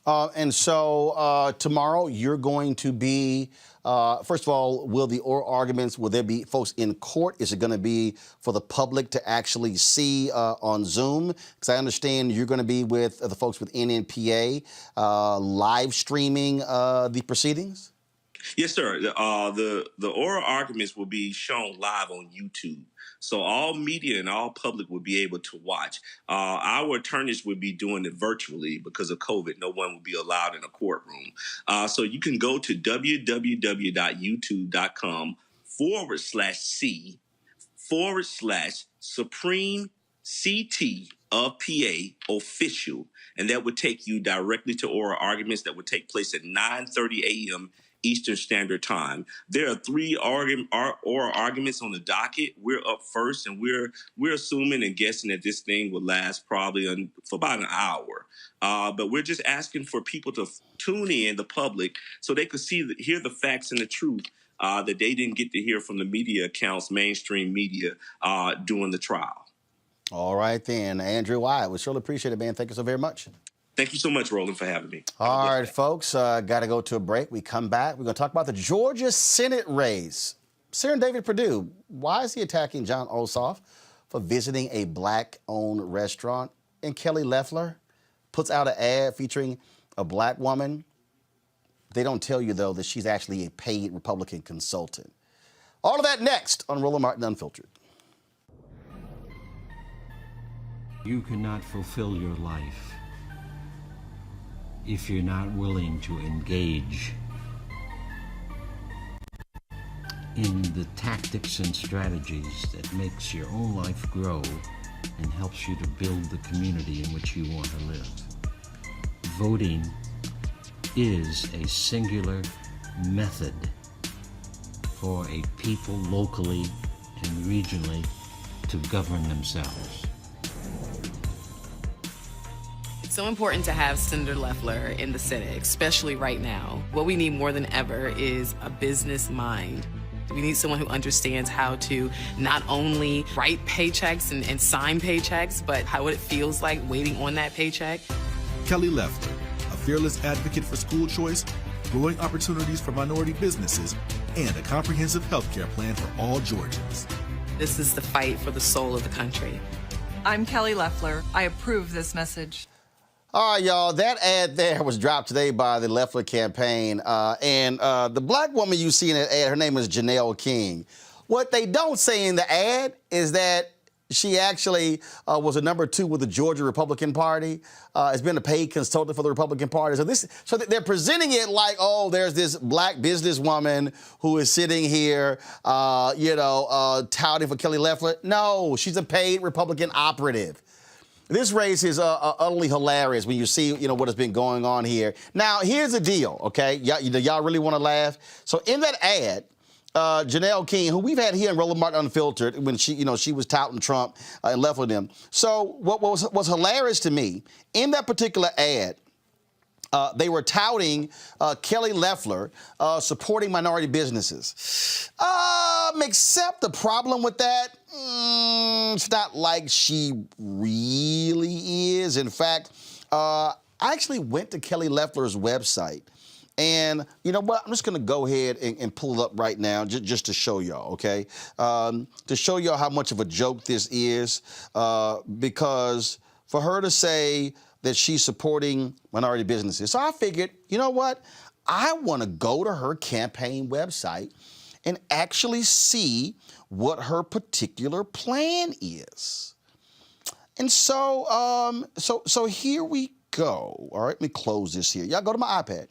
And so tomorrow you're going to be, first of all, will the oral arguments, will there be folks in court? Is it going to be for the public to actually see on Zoom? Because I understand you're going to be with the folks with NNPA live streaming the proceedings? Yes, sir. The oral arguments will be shown live on YouTube. So all media and all public will be able to watch. Our attorneys will be doing it virtually because of COVID. No one will be allowed in a courtroom. So you can go to www.youtube.com/C/Supreme CT of PA official. And that would take you directly to oral arguments that would take place at 9:30 a.m. Eastern Standard Time. There are 3 oral arguments on the docket. We're up first, and we're assuming and guessing that this thing will last probably for about an hour. But we're just asking for people to tune in, the public, so they could hear the facts and the truth that they didn't get to hear from the media accounts, mainstream media, during the trial. All right, then. Andrew Wyatt, we surely appreciate it, man. Thank you so very much. Thank you so much, Roland, for having me. All right, folks, got to go to a break. We come back. We're going to talk about the Georgia Senate race. Senator David Perdue, why is he attacking John Ossoff for visiting a black-owned restaurant? And Kelly Loeffler puts out an ad featuring a black woman. They don't tell you, though, that she's actually a paid Republican consultant. All of that next on Roland Martin Unfiltered. You cannot fulfill your life if you're not willing to engage in the tactics and strategies that makes your own life grow and helps you to build the community in which you want to live. Voting is a singular method for a people locally and regionally to govern themselves. It's so important to have Senator Loeffler in the Senate, especially right now. What we need more than ever is a business mind. We need someone who understands how to not only write paychecks and sign paychecks, but what it feels like waiting on that paycheck. Kelly Loeffler, a fearless advocate for school choice, growing opportunities for minority businesses, and a comprehensive health care plan for all Georgians. This is the fight for the soul of the country. I'm Kelly Loeffler. I approve this message. All right, y'all, that ad there was dropped today by the Loeffler campaign. And the black woman you see in that ad, her name is Janelle King. What they don't say in the ad is that she actually was a number 2 with the Georgia Republican Party, has been a paid consultant for the Republican Party. So they're presenting it like, oh, there's this black businesswoman who is sitting here, touting for Kelly Loeffler. No, she's a paid Republican operative. This race is utterly hilarious when you see, what has been going on here. Now, here's the deal, okay? Y'all really want to laugh? So in that ad, Janelle King, who we've had here in Roland Martin Unfiltered, when she was touting Trump and left with him. So what was hilarious to me, in that particular ad, they were touting Kelly Loeffler supporting minority businesses. Except the problem with that, it's not like she really is. In fact, I I actually went to Kelly Loeffler's website. And you know what? I'm just going to go ahead and pull it up right now just to show y'all, okay? To show y'all how much of a joke this is. Because for her to say that she's supporting minority businesses. So I figured, you know what? I want to go to her campaign website and actually see what her particular plan is. And so, so here we go. All right, let me close this here. Y'all go to my iPad.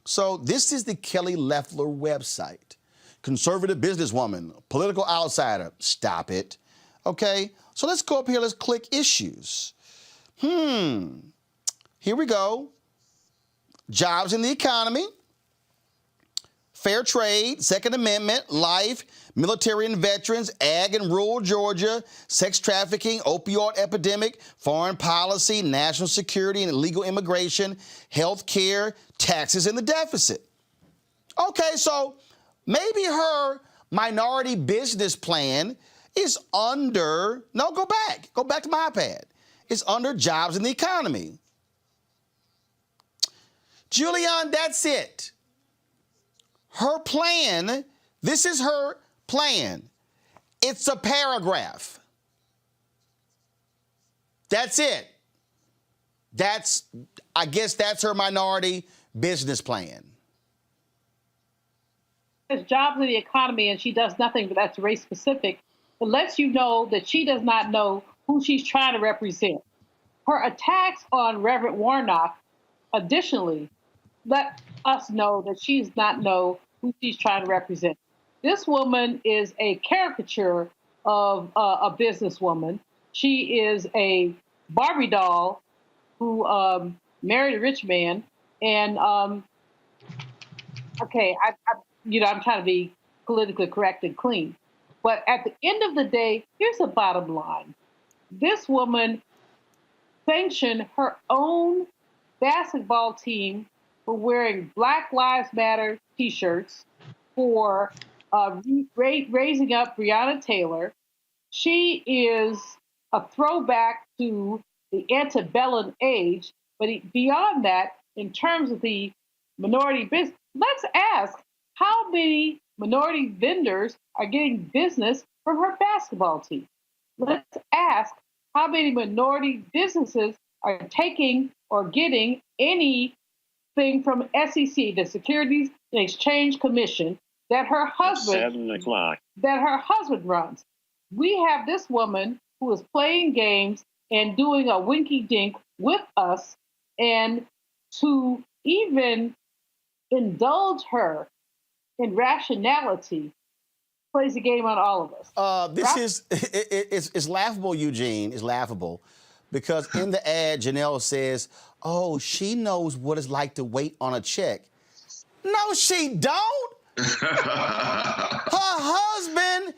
So this is the Kelly Loeffler website. Conservative businesswoman, political outsider. Stop it. Okay, so let's go up here. Let's click issues. Here we go. Jobs in the economy. Fair trade, Second Amendment, life, military and veterans, ag and rural Georgia, sex trafficking, opioid epidemic, foreign policy, national security and illegal immigration, health care, taxes and the deficit. Okay, so maybe her minority business plan is under, no, go back to my iPad. It's under jobs in the economy. Julian, that's it. Her plan, this is her plan. It's a paragraph. That's it. I guess that's her minority business plan. There's jobs in the economy and she does nothing, but that's race specific. It lets you know that she does not know who she's trying to represent. Her attacks on Reverend Warnock, additionally, let us know that she does not know who she's trying to represent. This woman is a caricature of a businesswoman. She is a Barbie doll who married a rich man. And okay, I'm trying to be politically correct and clean. But at the end of the day, here's the bottom line. This woman sanctioned her own basketball team for wearing Black Lives Matter T-shirts, for raising up Breonna Taylor. She is a throwback to the antebellum age, but beyond that, in terms of the minority business, let's ask how many minority vendors are getting business from her basketball team. Let's ask how many minority businesses are taking or getting anything from SEC, the Securities and Exchange Commission, that her husband runs. We have this woman who is playing games and doing a winky dink with us, and to even indulge her in rationality plays a game on all of us. It's laughable, Eugene. It's laughable because in the ad, Janelle says, "Oh, she knows what it's like to wait on a check." No, she don't. Her husband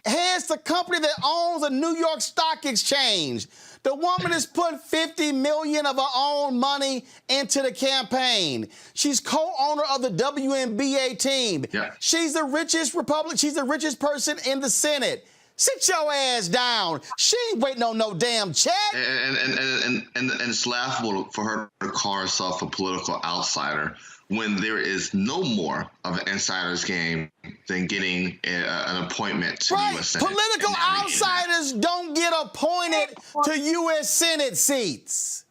heads the company that owns the New York Stock Exchange. The woman has put $50 million of her own money into the campaign. She's co-owner of the WNBA team. Yeah. She's the richest She's the richest person in the Senate. Sit your ass down. She ain't waiting on no damn check. And it's laughable for her to call herself a political outsider when there is no more of an insider's game than getting an appointment to the U.S. Senate. Political outsiders don't get appointed to U.S. Senate seats.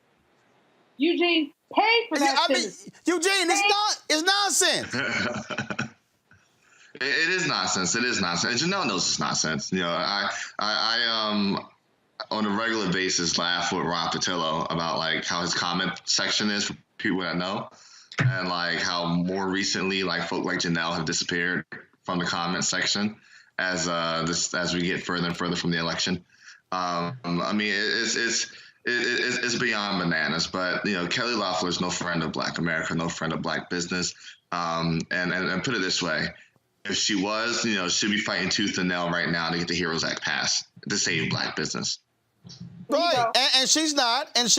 Eugene, pay for that. Eugene, it's nonsense. It is nonsense. It is nonsense. And Janelle knows it's nonsense. You know, I on a regular basis laugh with Rob Patillo about like how his comment section is for people that know. And like how more recently, like folk like Janelle have disappeared from the comment section as we get further and further from the election. I mean, it's beyond bananas. But you know, Kelly Loeffler is no friend of Black America, no friend of Black business. And put it this way: if she was, you know, she'd be fighting tooth and nail right now to get the HEROES Act passed to save Black business. Right, and she's not, and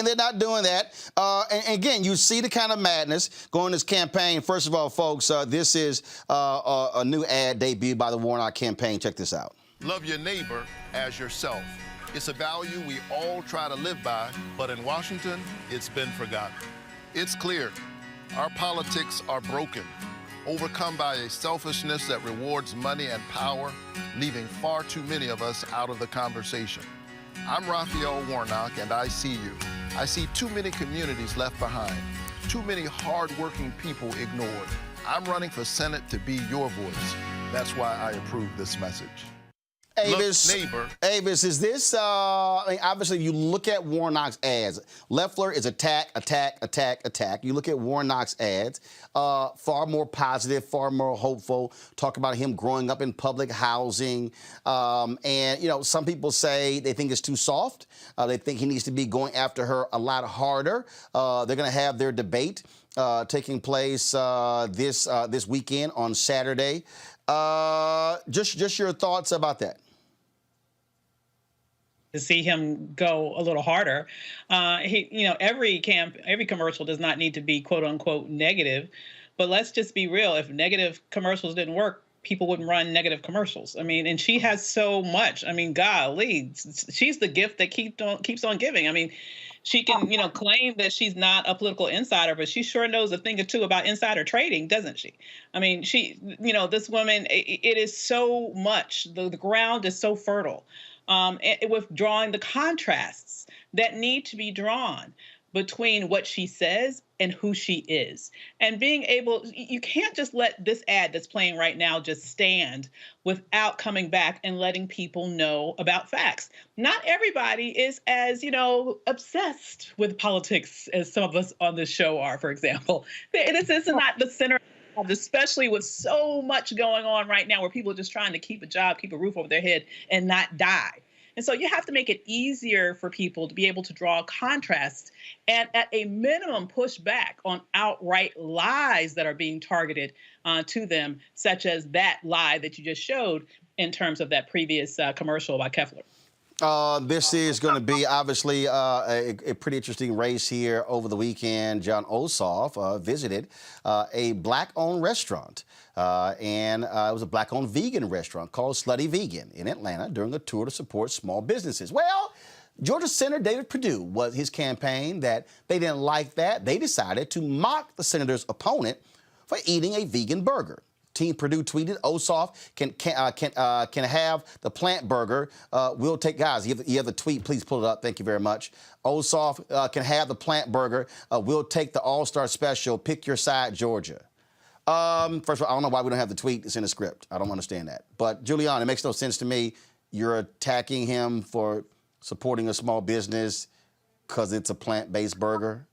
they're not doing that. And again, you see the kind of madness going this campaign. First of all, folks, this is a new ad debuted by the Warnock campaign. Check this out. Love your neighbor as yourself. It's a value we all try to live by, but in Washington, it's been forgotten. It's clear our politics are broken, overcome by a selfishness that rewards money and power, leaving far too many of us out of the conversation. I'm Raphael Warnock, and I see you. I see too many communities left behind, too many hardworking people ignored. I'm running for Senate to be your voice. That's why I approve this message. Avis, Look, neighbor. Avis, is this, obviously you look at Warnock's ads. Loeffler is attack, attack, attack, attack. You look at Warnock's ads, far more positive, far more hopeful, talk about him growing up in public housing. And, you know, some people say they think it's too soft. They think he needs to be going after her a lot harder. They're going to have their debate taking place this weekend on Saturday. Just your thoughts about that. To see him go a little harder. Every commercial does not need to be quote unquote negative, but let's just be real. If negative commercials didn't work, people wouldn't run negative commercials. I mean, and she has so much. I mean, golly, she's the gift that keeps on giving. I mean, she can, claim that she's not a political insider, but she sure knows a thing or two about insider trading, doesn't she? I mean, this woman, it is so much. The ground is so fertile. With drawing the contrasts that need to be drawn between what she says and who she is. And being able, you can't just let this ad that's playing right now just stand without coming back and letting people know about facts. Not everybody is as, obsessed with politics as some of us on this show are, for example. This is not the center, especially with so much going on right now where people are just trying to keep a job, keep a roof over their head, and not die. And so you have to make it easier for people to be able to draw contrasts and at a minimum push back on outright lies that are being targeted to them, such as that lie that you just showed in terms of that previous commercial by Keffler. This is going to be obviously a pretty interesting race here over the weekend. John Ossoff visited a black-owned restaurant, and it was a black-owned vegan restaurant called Slutty Vegan in Atlanta during a tour to support small businesses. Well, Georgia Senator David Perdue was his campaign that they didn't like that. They decided to mock the senator's opponent for eating a vegan burger. Team Purdue tweeted, Ossoff can have the plant burger. We'll take, guys, you have the tweet. Please pull it up. Thank you very much. Ossoff can have the plant burger. We'll take the All-Star Special. Pick your side, Georgia. First of all, I don't know why we don't have the tweet. It's in the script. I don't understand that. But, Julian, it makes no sense to me. You're attacking him for supporting a small business because it's a plant-based burger.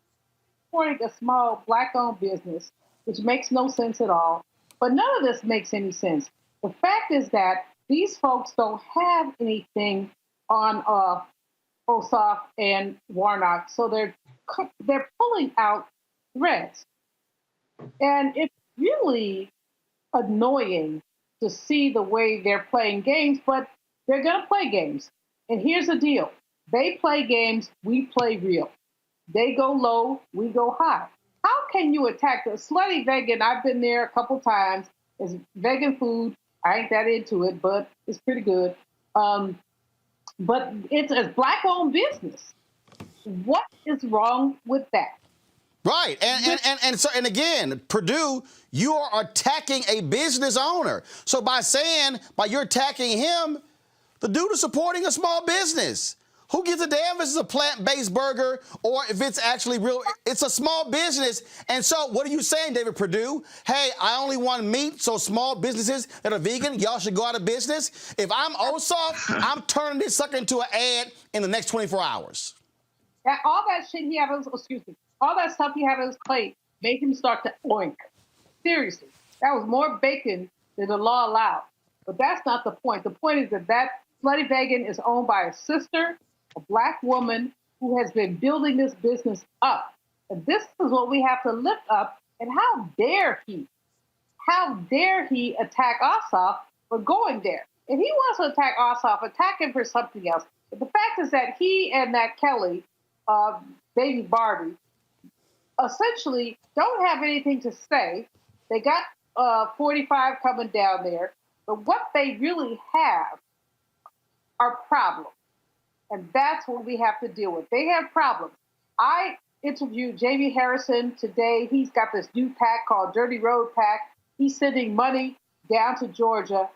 Supporting a small black-owned business, which makes no sense at all. But none of this makes any sense. The fact is that these folks don't have anything on Ossoff and Warnock, so they're pulling out threats. And it's really annoying to see the way they're playing games, but they're going to play games. And here's the deal. They play games, we play real. They go low, we go high. How can you attack the Slutty Vegan? I've been there a couple times. It's vegan food. I ain't that into it, but it's pretty good. But it's a black-owned business. What is wrong with that? Right, and again, Purdue, you are attacking a business owner. So by you're attacking him, the dude is supporting a small business. Who gives a damn if it's a plant-based burger or if it's actually real? It's a small business. And so what are you saying, David Perdue? Hey, I only want meat, so small businesses that are vegan, y'all should go out of business? If I'm Ossoff, I'm turning this sucker into an ad in the next 24 hours. All that shit he had on, all that stuff he had on his plate made him start to oink. Seriously, that was more bacon than the law allowed. But that's not the point. The point is that Slutty Vegan is owned by a sister, a black woman who has been building this business up. And this is what we have to lift up. And how dare he attack Ossoff for going there? If he wants to attack Ossoff, attack him for something else. But the fact is that he and that Kelly, baby Barbie, essentially don't have anything to say. They got 45 coming down there. But what they really have are problems. And that's what we have to deal with. They have problems. I interviewed Jamie Harrison today. He's got this new PAC called Dirty Road PAC. He's sending money down to Georgia.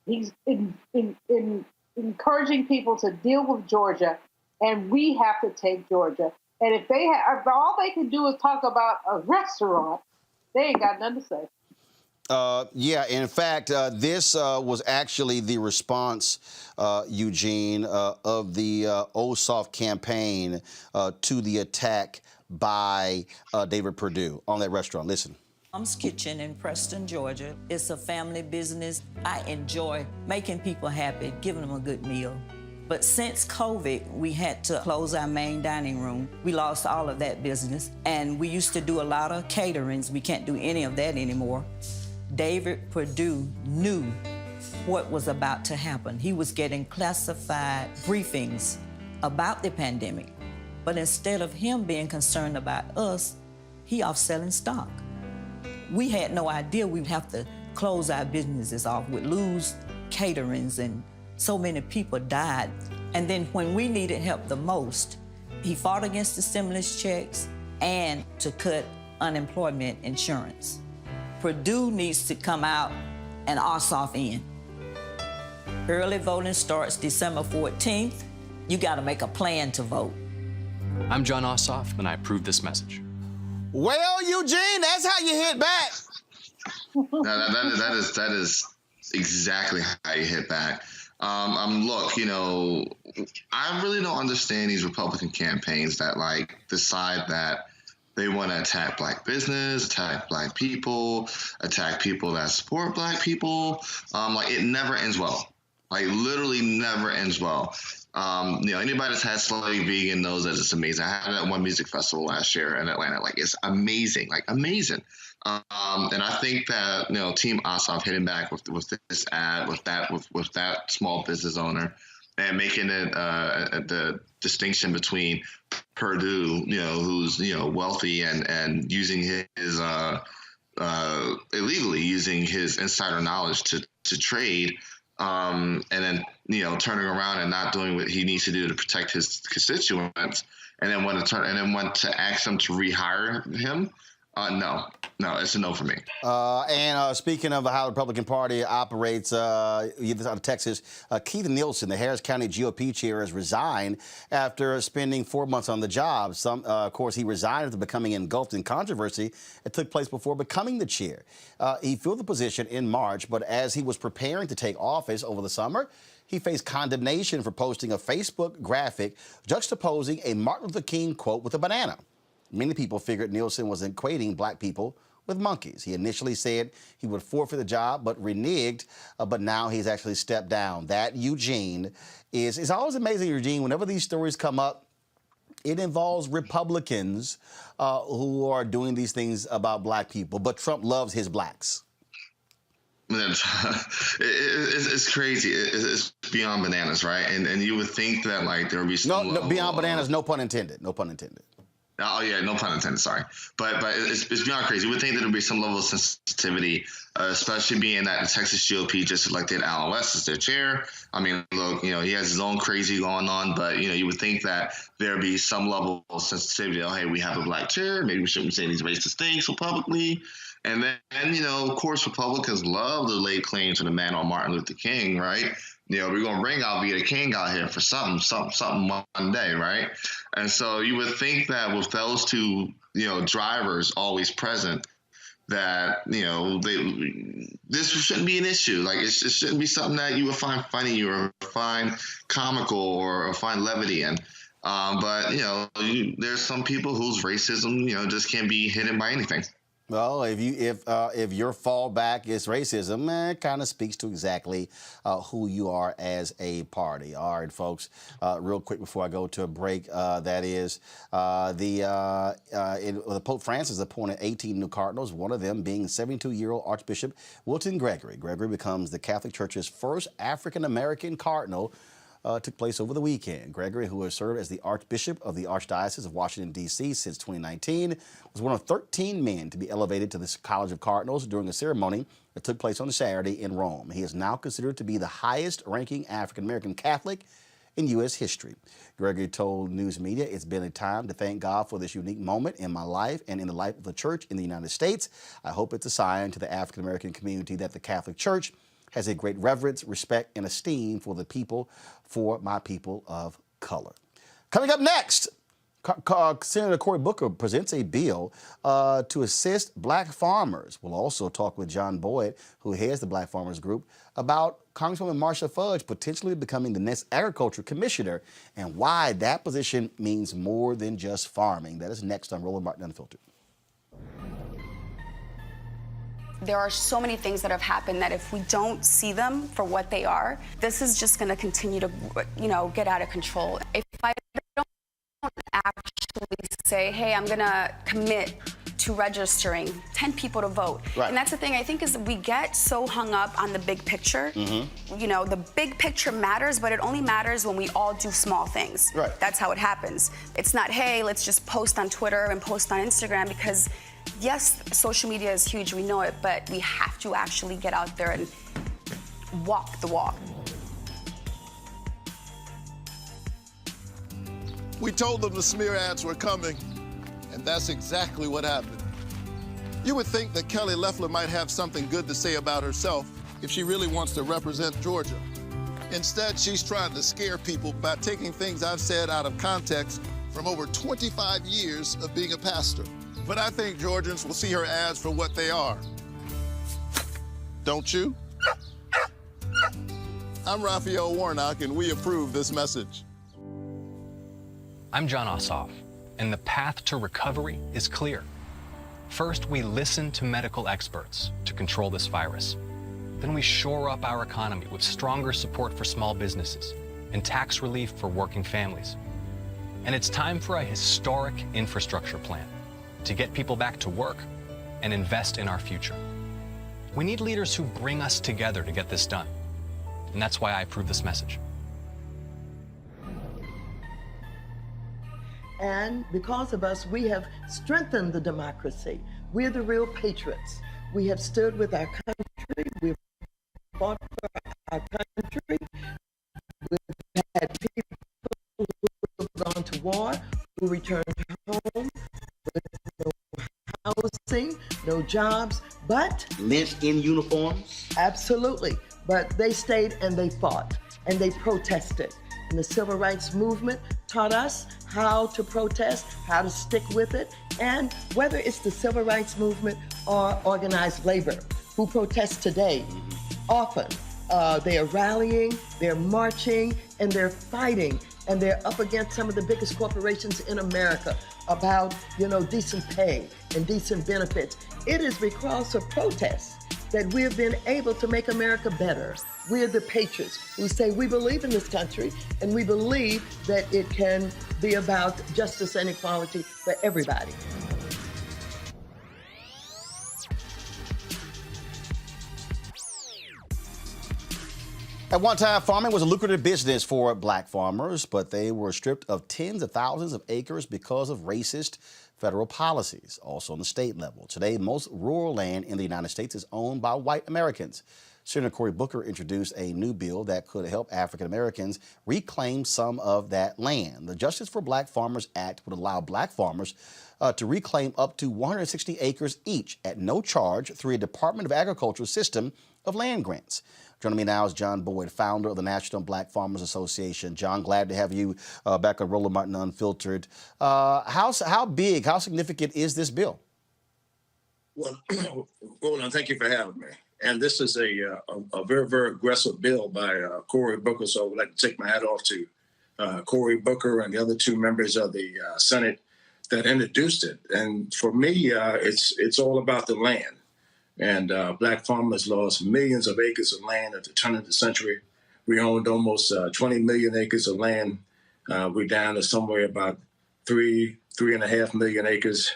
He's encouraging people to deal with Georgia, and we have to take Georgia. And if all they can do is talk about a restaurant, they ain't got nothing to say. Yeah, in fact, this was actually the response, Eugene, of the Ossoff campaign to the attack by David Perdue on that restaurant. Listen. Mom's Kitchen in Preston, Georgia. It's a family business. I enjoy making people happy, giving them a good meal. But since COVID, we had to close our main dining room. We lost all of that business. And we used to do a lot of caterings. We can't do any of that anymore. David Perdue knew what was about to happen. He was getting classified briefings about the pandemic. But instead of him being concerned about us, he off selling stock. We had no idea we'd have to close our businesses off. We'd lose caterings, and so many people died. And then when we needed help the most, he fought against the stimulus checks and to cut unemployment insurance. Perdue needs to come out and Ossoff in. Early voting starts December 14th. You got to make a plan to vote. I'm John Ossoff, and I approve this message. Well, Eugene, that's how you hit back. That is exactly how you hit back. Look, you know, I really don't understand these Republican campaigns that decide that they want to attack black business, attack black people, attack people that support black people. It never ends well. Literally never ends well. Anybody that's had Slutty Vegan knows that it's amazing. I had that one music festival last year in Atlanta. It's amazing, amazing. And I think that, Team Ossoff hitting back with this ad, with that small business owner, and making it the distinction between Perdue, who's wealthy and using his illegally using his insider knowledge to trade. And then, turning around and not doing what he needs to do to protect his constituents, and then want to ask them to rehire him. No, it's a no for me. And speaking of how the Republican Party operates, out of Texas, Keith Nielsen, the Harris County GOP chair, has resigned after spending 4 months on the job. Of course, he resigned after becoming engulfed in controversy that took place before becoming the chair. He filled the position in March, but as he was preparing to take office over the summer, he faced condemnation for posting a Facebook graphic juxtaposing a Martin Luther King quote with a banana. Many people figured Nielsen was equating black people with monkeys. He initially said he would forfeit the job, but reneged, but now he's actually stepped down. That, Eugene, is always amazing, Eugene. Whenever these stories come up, it involves Republicans who are doing these things about black people, but Trump loves his blacks. It's crazy. It's beyond bananas, right? And you would think that there would be some no beyond bananas, no pun intended. No pun intended. Oh yeah, no pun intended. Sorry, but it's beyond crazy. We would think that there'd be some level of sensitivity, especially being that the Texas GOP just elected Alan West as their chair. I mean, look, he has his own crazy going on, but you would think that there'd be some level of sensitivity. Oh, hey, we have a black chair. Maybe we shouldn't say these racist things so publicly. And then of course, Republicans love to lay claim to the man on Martin Luther King, right? We're going to bring Alveda King out here for something one day, right? And so you would think that with those two, drivers always present, that, this shouldn't be an issue. It shouldn't be something that you would find funny or find comical or find levity in. But, there's some people whose racism, just can't be hidden by anything. Well, if your fallback is racism, it kind of speaks to exactly who you are as a party. All right, folks. Real quick before I go to a break, that is the Pope Francis appointed 18 new cardinals. One of them being 72-year-old Archbishop Wilton Gregory. Gregory becomes the Catholic Church's first African American cardinal. Took place over the weekend. Gregory, who has served as the Archbishop of the Archdiocese of Washington, D.C. since 2019, was one of 13 men to be elevated to the College of Cardinals during a ceremony that took place on Saturday in Rome. He is now considered to be the highest-ranking African-American Catholic in U.S. history. Gregory told news media, "It's been a time to thank God for this unique moment in my life and in the life of the church in the United States. I hope it's a sign to the African American community that the Catholic Church has a great reverence, respect, and esteem for the people, for my people of color." Coming up next, Senator Cory Booker presents a bill to assist black farmers. We'll also talk with John Boyd, who heads the Black Farmers Group, about Congresswoman Marcia Fudge potentially becoming the next agriculture commissioner and why that position means more than just farming. That is next on Roland Martin Unfiltered. There are so many things that have happened that if we don't see them for what they are, this is just going to continue to, get out of control. If I don't actually say, hey, I'm going to commit to registering 10 people to vote. Right. And that's the thing, I think, is we get so hung up on the big picture. Mm-hmm. The big picture matters, but it only matters when we all do small things. Right. That's how it happens. It's not, hey, let's just post on Twitter and post on Instagram, because yes, social media is huge, we know it, but we have to actually get out there and walk the walk. We told them the smear ads were coming, and that's exactly what happened. You would think that Kelly Loeffler might have something good to say about herself if she really wants to represent Georgia. Instead, she's trying to scare people by taking things I've said out of context from over 25 years of being a pastor. But I think Georgians will see her ads for what they are. Don't you? I'm Raphael Warnock, and we approve this message. I'm John Ossoff, and the path to recovery is clear. First, we listen to medical experts to control this virus. Then we shore up our economy with stronger support for small businesses and tax relief for working families. And it's time for a historic infrastructure plan to get people back to work and invest in our future. We need leaders who bring us together to get this done. And that's why I approve this message. And because of us, we have strengthened the democracy. We're the real patriots. We have stood with our country. We've fought for our country. We've had people who have gone to war, who returned home with no housing, no jobs, but lynched in uniforms? Absolutely. But they stayed and they fought and they protested. And the civil rights movement taught us how to protest, how to stick with it, and whether it's the civil rights movement or organized labor who protest today, often they are rallying, they're marching, and they're fighting, and they're up against some of the biggest corporations in America about, decent pay and decent benefits. It is because of protests that we've been able to make America better. We're the patriots who say we believe in this country and we believe that it can be about justice and equality for everybody. At one time, farming was a lucrative business for black farmers, but they were stripped of tens of thousands of acres because of racist federal policies, also on the state level. Today, most rural land in the United States is owned by white Americans. Senator Cory Booker introduced a new bill that could help African Americans reclaim some of that land. The Justice for Black Farmers Act would allow black farmers to reclaim up to 160 acres each at no charge through a Department of Agriculture system of land grants. Joining me now is John Boyd, founder of the National Black Farmers Association. John, glad to have you back on Roland Martin Unfiltered. How big, how significant is this bill? Well, Roland, thank you for having me. And this is a very, very aggressive bill by Cory Booker, so I would like to take my hat off to Cory Booker and the other two members of the Senate that introduced it. And for me, it's all about the land. And black farmers lost millions of acres of land at the turn of the century. We owned almost 20 million acres of land. We're down to somewhere about 3.5 million acres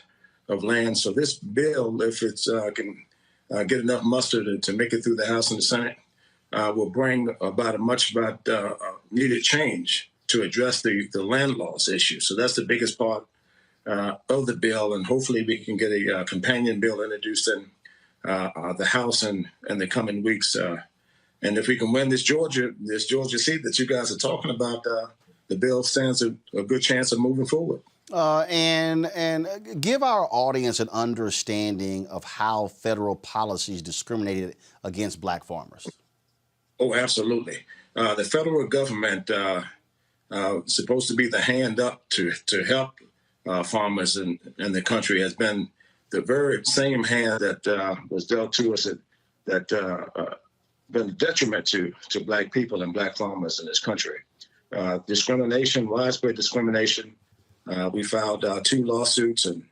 of land. So this bill, if it's can get enough muster to make it through the House and the Senate, will bring about a much needed change to address the land loss issue. So that's the biggest part of the bill, and hopefully we can get a companion bill introduced in the House in the coming weeks And if we can win this Georgia seat that you guys are talking about, the bill stands a good chance of moving forward. And give our audience an understanding of how federal policies discriminated against black farmers. Oh, absolutely. The federal government supposed to be the hand up to help farmers in the country has been the very same hand that was dealt to us that been a detriment to black people and black farmers in this country. Discrimination, widespread discrimination. We filed 2 lawsuits and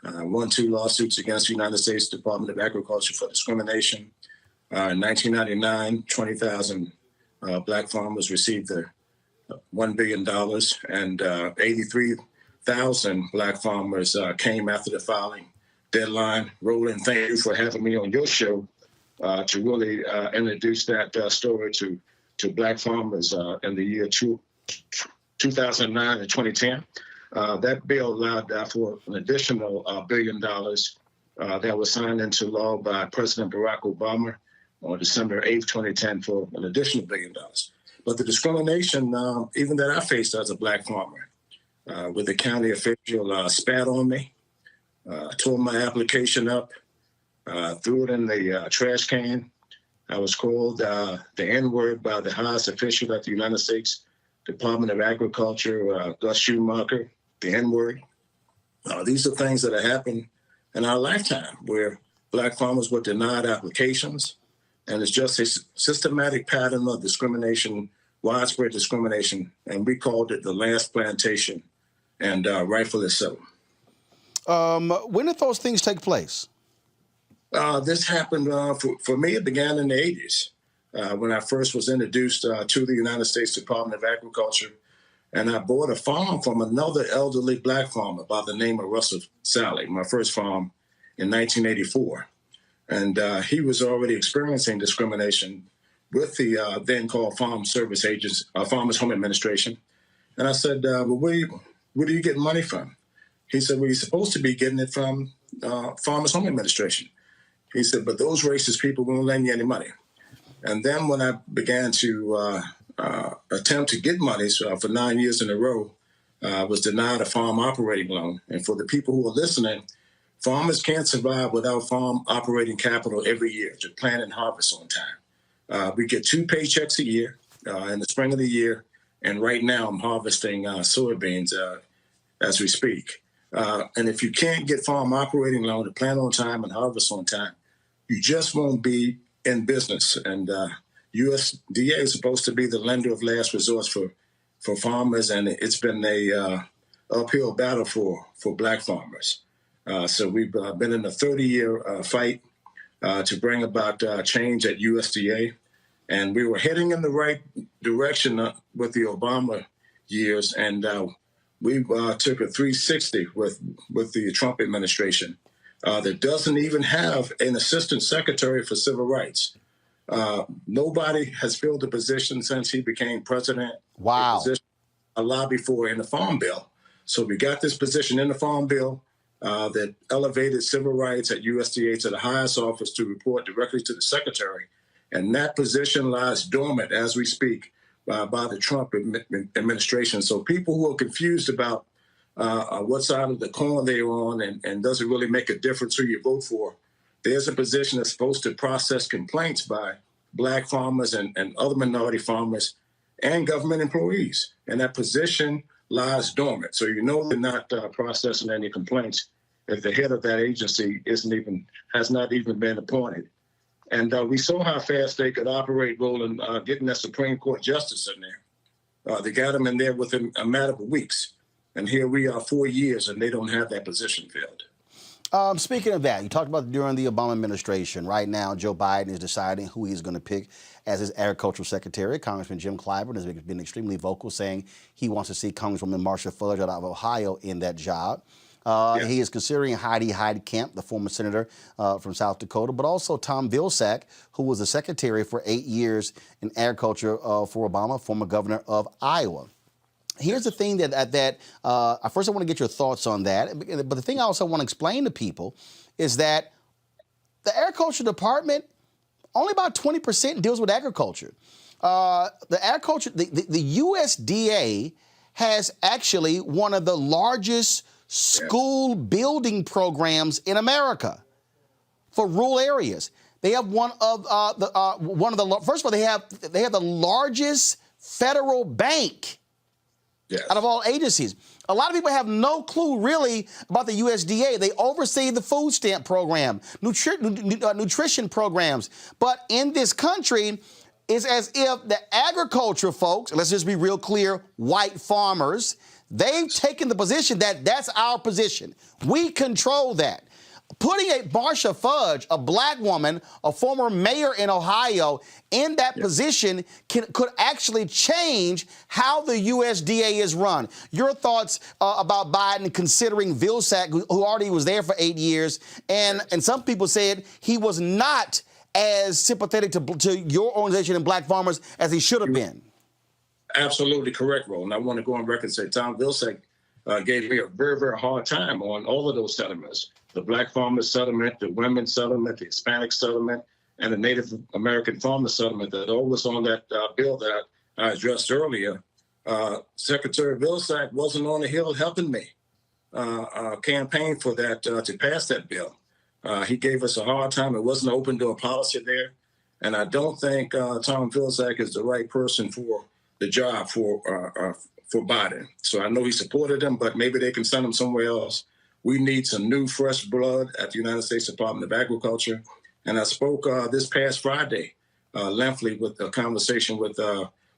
won 2 lawsuits against the United States Department of Agriculture for discrimination. In 1999, 20,000 black farmers received the $1 billion, and 83,000 black farmers came after the filing deadline. Roland, thank you for having me on your show to really introduce that story to black farmers in the year 2009 and 2010. That bill allowed for an additional $1 billion that was signed into law by President Barack Obama on December 8th, 2010 for an additional $1 billion. But the discrimination, even that I faced as a black farmer, with the county official spat on me, tore my application up, threw it in the trash can. I was called the N-word by the highest official at the United States Department of Agriculture, Gus Schumacher, the N-word. These are things that have happened in our lifetime where black farmers were denied applications. And it's just a systematic pattern of discrimination, widespread discrimination. And we called it the last plantation, and rightfully so. When did those things take place? This happened, for me, it began in the 80s when I first was introduced to the United States Department of Agriculture. And I bought a farm from another elderly black farmer by the name of Russell Sally, my first farm in 1984. And he was already experiencing discrimination with the then called Farm Service Agents, Farmers Home Administration. And I said, well, where do you get money from? He said, well, you're supposed to be getting it from Farmers Home Administration. He said, but those racist people won't lend you any money. And then when I began to attempt to get money for 9 years in a row, was denied a farm operating loan. And for the people who are listening, farmers can't survive without farm operating capital every year to plant and harvest on time. We get 2 paychecks a year in the spring of the year. And right now I'm harvesting soybeans as we speak. And if you can't get farm operating loan to plant on time and harvest on time, you just won't be in business. And USDA is supposed to be the lender of last resort for farmers. And it's been a uphill battle for black farmers. So we've been in a 30-year fight to bring about change at USDA. And we were heading in the right direction with the Obama years. And we took a 360 with the Trump administration that doesn't even have an assistant secretary for civil rights. Nobody has filled the position since he became president. Wow. A lobby for in the Farm Bill. So we got this position in the Farm Bill that elevated civil rights at USDA to the highest office to report directly to the secretary. And that position lies dormant as we speak by the Trump administration. So people who are confused about what side of the coin they're on and does it really make a difference who you vote for, there's a position that's supposed to process complaints by black farmers and other minority farmers and government employees. And that position lies dormant. So you know they're not processing any complaints if the head of that agency has not even been appointed. And we saw how fast they could operate, Roland, getting that Supreme Court justice in there. They got him in there within a matter of weeks. And here we are 4 years, and they don't have that position filled. Speaking of that, you talked about during the Obama administration. Right now, Joe Biden is deciding who he's going to pick as his agricultural secretary. Congressman Jim Clyburn has been extremely vocal, saying he wants to see Congresswoman Marsha Fudge out of Ohio in that job. He is considering Heidi Heitkamp, the former senator from South Dakota, but also Tom Vilsack, who was the secretary for 8 years in agriculture for Obama, former governor of Iowa. Here's the thing that first I want to get your thoughts on that. But the thing I also want to explain to people is that the agriculture department only about 20% deals with agriculture. The USDA has actually one of the largest school building programs in America for rural areas. They have first of all, they have the largest federal bank out of all agencies. A lot of people have no clue really about the USDA. They oversee the food stamp program, nutrition programs. But in this country, it's as if the agriculture folks, let's just be real clear, white farmers, they've taken the position that that's our position. We control that. Putting a Marsha Fudge, a black woman, a former mayor in Ohio, in that position could actually change how the USDA is run. Your thoughts about Biden considering Vilsack, who already was there for 8 years, and some people said he was not as sympathetic to your organization and black farmers as he should have been. Absolutely correct, Roland. I want to go on record and say Tom Vilsack gave me a very, very hard time on all of those settlements. The Black Farmers Settlement, the Women's Settlement, the Hispanic Settlement, and the Native American Farmers Settlement that all was on that bill that I addressed earlier. Secretary Vilsack wasn't on the Hill helping me campaign for that to pass that bill. He gave us a hard time. It wasn't an open door policy there. And I don't think Tom Vilsack is the right person for the job for Biden. So I know he supported him, but maybe they can send him somewhere else. We need some new, fresh blood at the United States Department of Agriculture. And I spoke this past Friday lengthily with a conversation with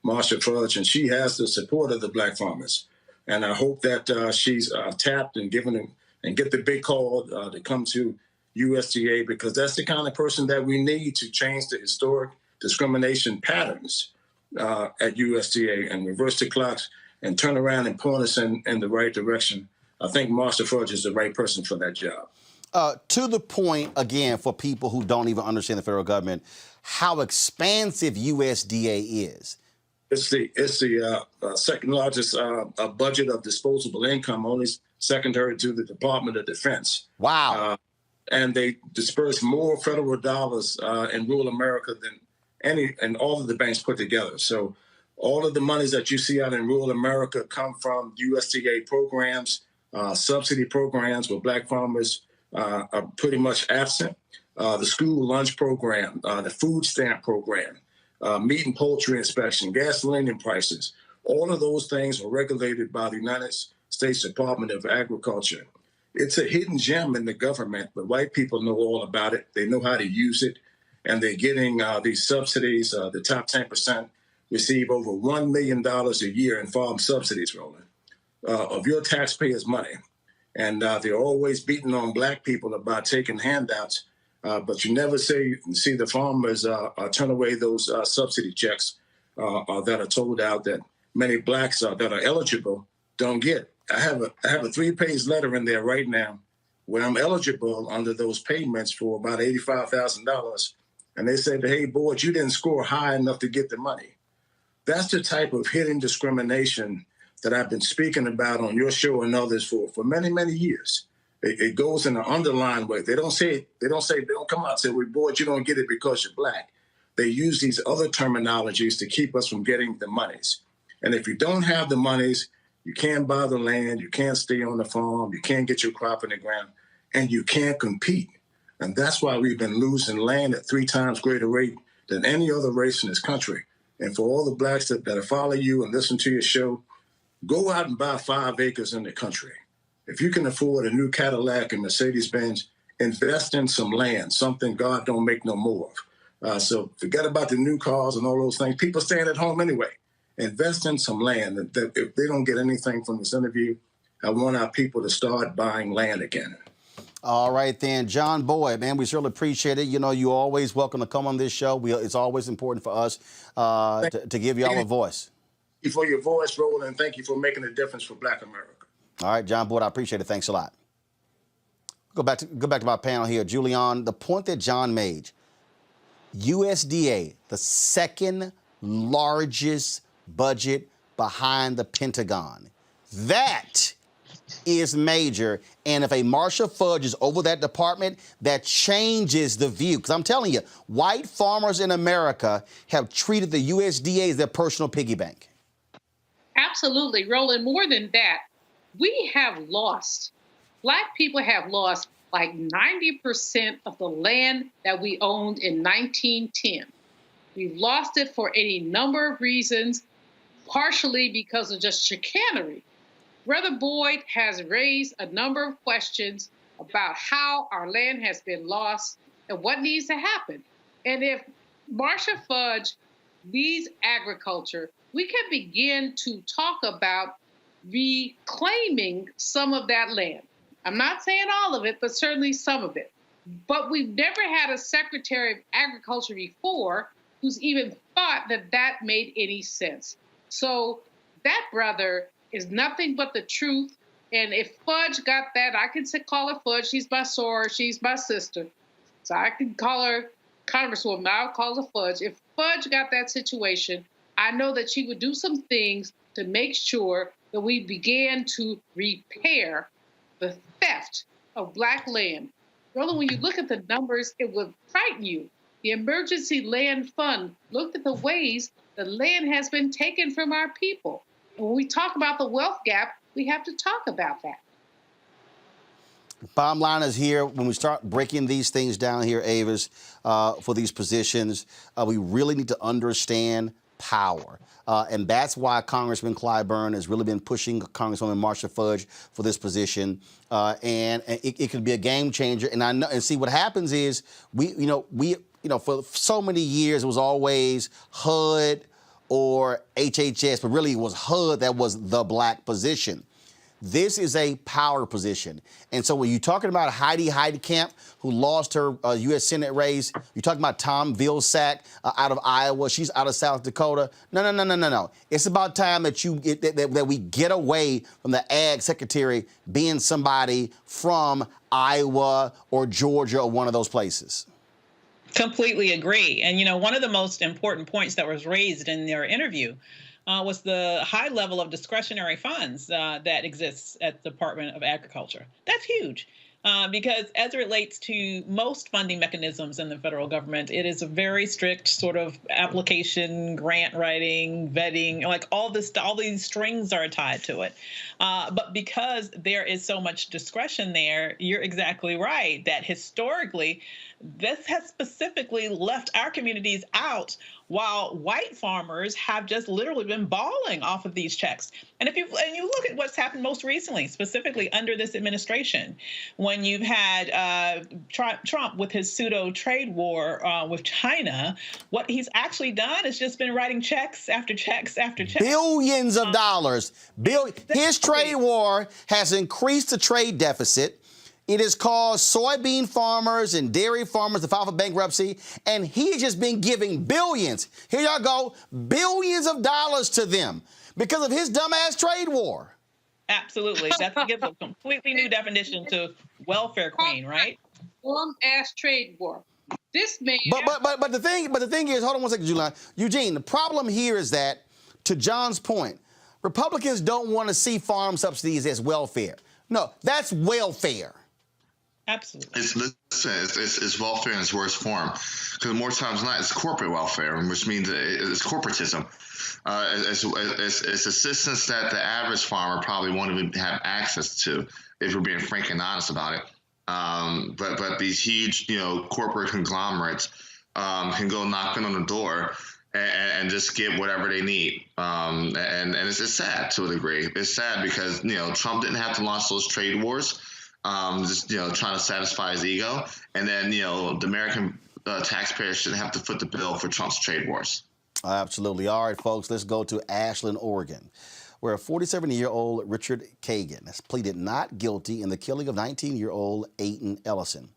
Marsha Fudge, and she has the support of the black farmers. And I hope that she's tapped and given him and get the big call to come to USDA, because that's the kind of person that we need to change the historic discrimination patterns at USDA and reverse the clocks and turn around and point us in the right direction. I think Marsha Fudge is the right person for that job. To the point, again, for people who don't even understand the federal government, how expansive USDA is. It's the second largest budget of disposable income, only secondary to the Department of Defense. Wow. And they disperse more federal dollars in rural America than all of the banks put together. So all of the monies that you see out in rural America come from USDA programs, subsidy programs where black farmers are pretty much absent. The school lunch program, the food stamp program, meat and poultry inspection, gasoline prices. All of those things are regulated by the United States Department of Agriculture. It's a hidden gem in the government, but white people know all about it. They know how to use it, and they're getting these subsidies. The top 10% receive over $1 million a year in farm subsidies, Roland, of your taxpayers' money. And they're always beating on black people about taking handouts, but you never see the farmers turn away those subsidy checks that are told out that many blacks that are eligible don't get. I have a 3-page letter in there right now where I'm eligible under those payments for about $85,000. And they said, hey, board, you didn't score high enough to get the money. That's the type of hidden discrimination that I've been speaking about on your show and others for many, many years. It goes in an underlying way. They don't come out and say, well, board, you don't get it because you're black. They use these other terminologies to keep us from getting the monies. And if you don't have the monies, you can't buy the land, you can't stay on the farm, you can't get your crop in the ground, and you can't compete. And that's why we've been losing land at 3 times greater rate than any other race in this country. And for all the blacks that follow you and listen to your show, go out and buy 5 acres in the country. If you can afford a new Cadillac and Mercedes-Benz, invest in some land, something God don't make no more of. So forget about the new cars and all those things. People staying at home anyway. Invest in some land. If they don't get anything from this interview, I want our people to start buying land again. All right, then. John Boyd, man, we certainly appreciate it. You know, you're always welcome to come on this show. It's always important for us to give you all a voice. Thank you for your voice, Roland, and thank you for making a difference for Black America. All right, John Boyd, I appreciate it. Thanks a lot. Go back to my panel here. Julian, the point that John made, USDA, the second largest budget behind the Pentagon. That is major. And if a Marcia Fudge is over that department, that changes the view. Because I'm telling you, white farmers in America have treated the USDA as their personal piggy bank. Absolutely, Roland. More than that, we have lost, Black people have lost like 90% of the land that we owned in 1910. We've lost it for any number of reasons, partially because of just chicanery. Brother Boyd has raised a number of questions about how our land has been lost and what needs to happen. And if Marcia Fudge leads agriculture, we can begin to talk about reclaiming some of that land. I'm not saying all of it, but certainly some of it. But we've never had a Secretary of Agriculture before who's even thought that that made any sense. So that brother is nothing but the truth. And if Fudge got that, I can call her Fudge. She's my soror. She's my sister. So I can call her Congresswoman. I'll call her Fudge. If Fudge got that situation, I know that she would do some things to make sure that we began to repair the theft of Black land. Roland, when you look at the numbers, it would frighten you. The Emergency Land Fund looked at the ways the land has been taken from our people. And when we talk about the wealth gap, we have to talk about that. Bottom line is here, when we start breaking these things down here, Avis, for these positions, we really need to understand power. And that's why Congressman Clyburn has really been pushing Congresswoman Marcia Fudge for this position. And it could be a game changer. And I know, and see what happens is we for so many years it was always HUD or HHS, but really it was HUD that was the Black position. This is a power position. And so when you're talking about Heidi Heitkamp, who lost her U.S. Senate race, you're talking about Tom Vilsack out of Iowa, she's out of South Dakota. No. It's about time that that we get away from the ag secretary being somebody from Iowa or Georgia or one of those places. Completely agree. And, one of the most important points that was raised in their interview was the high level of discretionary funds that exists at the Department of Agriculture. That's huge because as it relates to most funding mechanisms in the federal government, it is a very strict sort of application, grant writing, vetting, like all these strings are tied to it. But because there is so much discretion there, you're exactly right that historically, this has specifically left our communities out while white farmers have just literally been balling off of these checks. And you look at what's happened most recently, specifically under this administration, when you've had Trump with his pseudo trade war with China, what he's actually done is just been writing checks after checks after checks. Billions of dollars. His trade war has increased the trade deficit. It has caused soybean farmers and dairy farmers to file for bankruptcy, and he's just been giving billions. Here y'all go, billions of dollars to them because of his dumbass trade war. Absolutely. That gives a completely new definition to welfare queen, right? Dumbass trade war. This man. But the thing is, hold on one second, Eugene. The problem here is that, to John's point, Republicans don't want to see farm subsidies as welfare. No, that's welfare. Absolutely. It's welfare in its worst form. Because more times than not, it's corporate welfare, which means it's corporatism. It's assistance that the average farmer probably won't even have access to, if we're being frank and honest about it. But these huge, corporate conglomerates can go knocking on the door and just get whatever they need. And it's sad to a degree. It's sad because, Trump didn't have to launch those trade wars. Just trying to satisfy his ego, and then the American taxpayers shouldn't have to foot the bill for Trump's trade wars. Absolutely. All right, folks, let's go to Ashland, Oregon, where a 47-year-old Richard Kagan has pleaded not guilty in the killing of 19-year-old Aiden Ellison.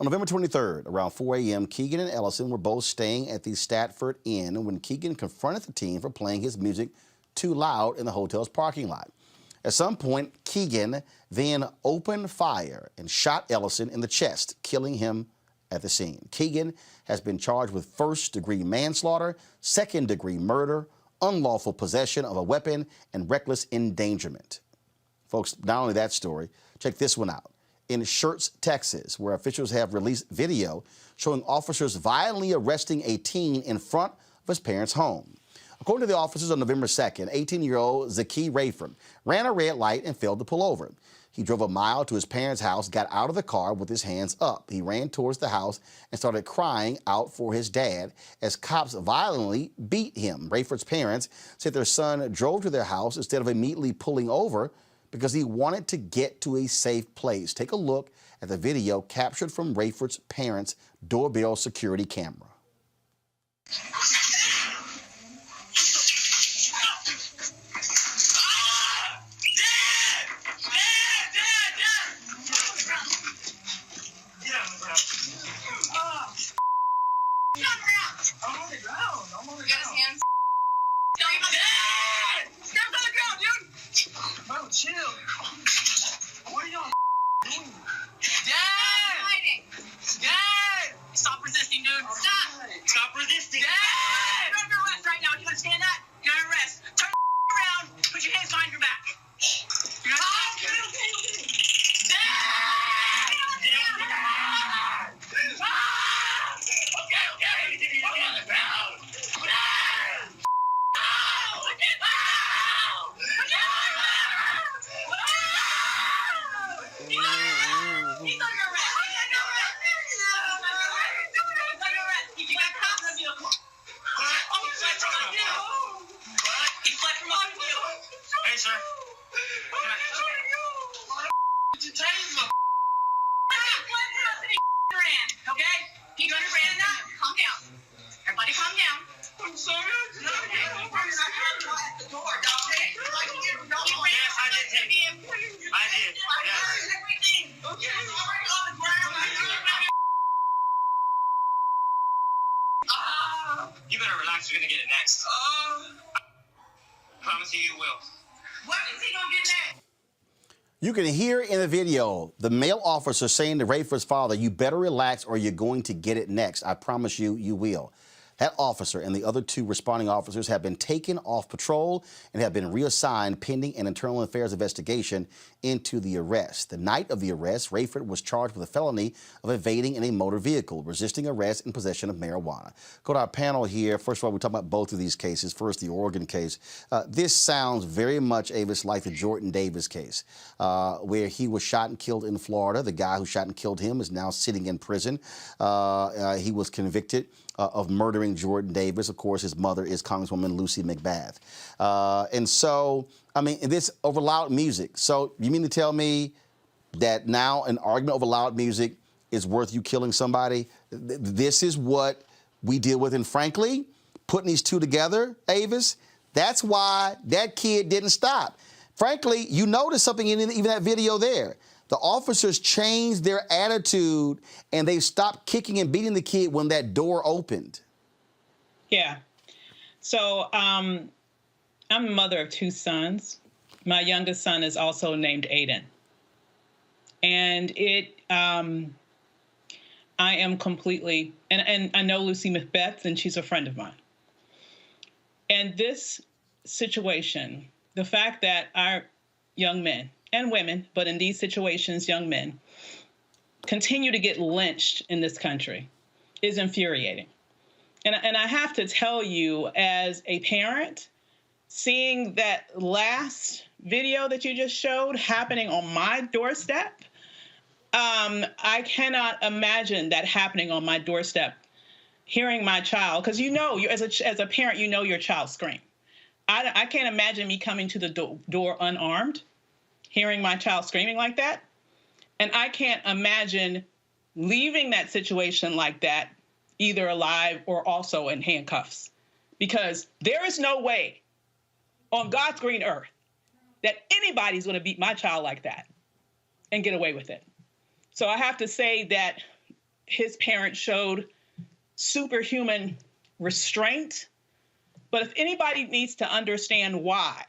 On November 23rd, around 4 a.m., Keegan and Ellison were both staying at the Statford Inn when Keegan confronted the teen for playing his music too loud in the hotel's parking lot. At some point, Keegan then opened fire and shot Ellison in the chest, killing him at the scene. Keegan has been charged with first-degree manslaughter, second-degree murder, unlawful possession of a weapon, and reckless endangerment. Folks, not only that story, check this one out. In Schertz, Texas, where officials have released video showing officers violently arresting a teen in front of his parents' home. According to the officers, on November 2nd, 18-year-old Zaki Rayford ran a red light and failed to pull over. He drove a mile to his parents' house, got out of the car with his hands up. He ran towards the house and started crying out for his dad as cops violently beat him. Rayford's parents said their son drove to their house instead of immediately pulling over because he wanted to get to a safe place. Take a look at the video captured from Rayford's parents' doorbell security camera. Hey, sir. Okay? You understand that? Calm down. Everybody calm down. I'm sorry. Yes, I did take it. I did. Yes. You better relax. You're going to get it next. I promise you will. What is he going to get next? You can hear in the video the male officer saying to Rayford's father, "You better relax or you're going to get it next. I promise you, you will." That officer and the other two responding officers have been taken off patrol and have been reassigned pending an internal affairs investigation into the arrest. The night of the arrest, Rayford was charged with a felony of evading in a motor vehicle, resisting arrest, and possession of marijuana. Go to our panel here. First of all, we're talking about both of these cases. First, the Oregon case. This sounds very much, Avis, like the Jordan Davis case, where he was shot and killed in Florida. The guy who shot and killed him is now sitting in prison. He was convicted of murdering Jordan Davis. Of course, his mother is Congresswoman Lucy McBath. And so, I mean, this over loud music. So you mean to tell me that now an argument over loud music is worth you killing somebody? This is what we deal with. And frankly, putting these two together, Avis, that's why that kid didn't stop. Frankly, you notice something in even that video there. The officers changed their attitude and they stopped kicking and beating the kid when that door opened. Yeah. So I'm a mother of two sons. My youngest son is also named Aiden. And I am completely, and I know Lucy McBeth, and she's a friend of mine. And this situation, the fact that our young men, and women, but in these situations, young men, continue to get lynched in this country is infuriating. And I have to tell you, as a parent, seeing that last video that you just showed happening on my doorstep, I cannot imagine that happening on my doorstep, hearing my child, because you know, as a parent, you know your child scream. I can't imagine me coming to the door unarmed, hearing my child screaming like that. And I can't imagine leaving that situation like that, either alive or also in handcuffs, because there is no way on God's green earth that anybody's going to beat my child like that and get away with it. So I have to say that his parents showed superhuman restraint. But if anybody needs to understand why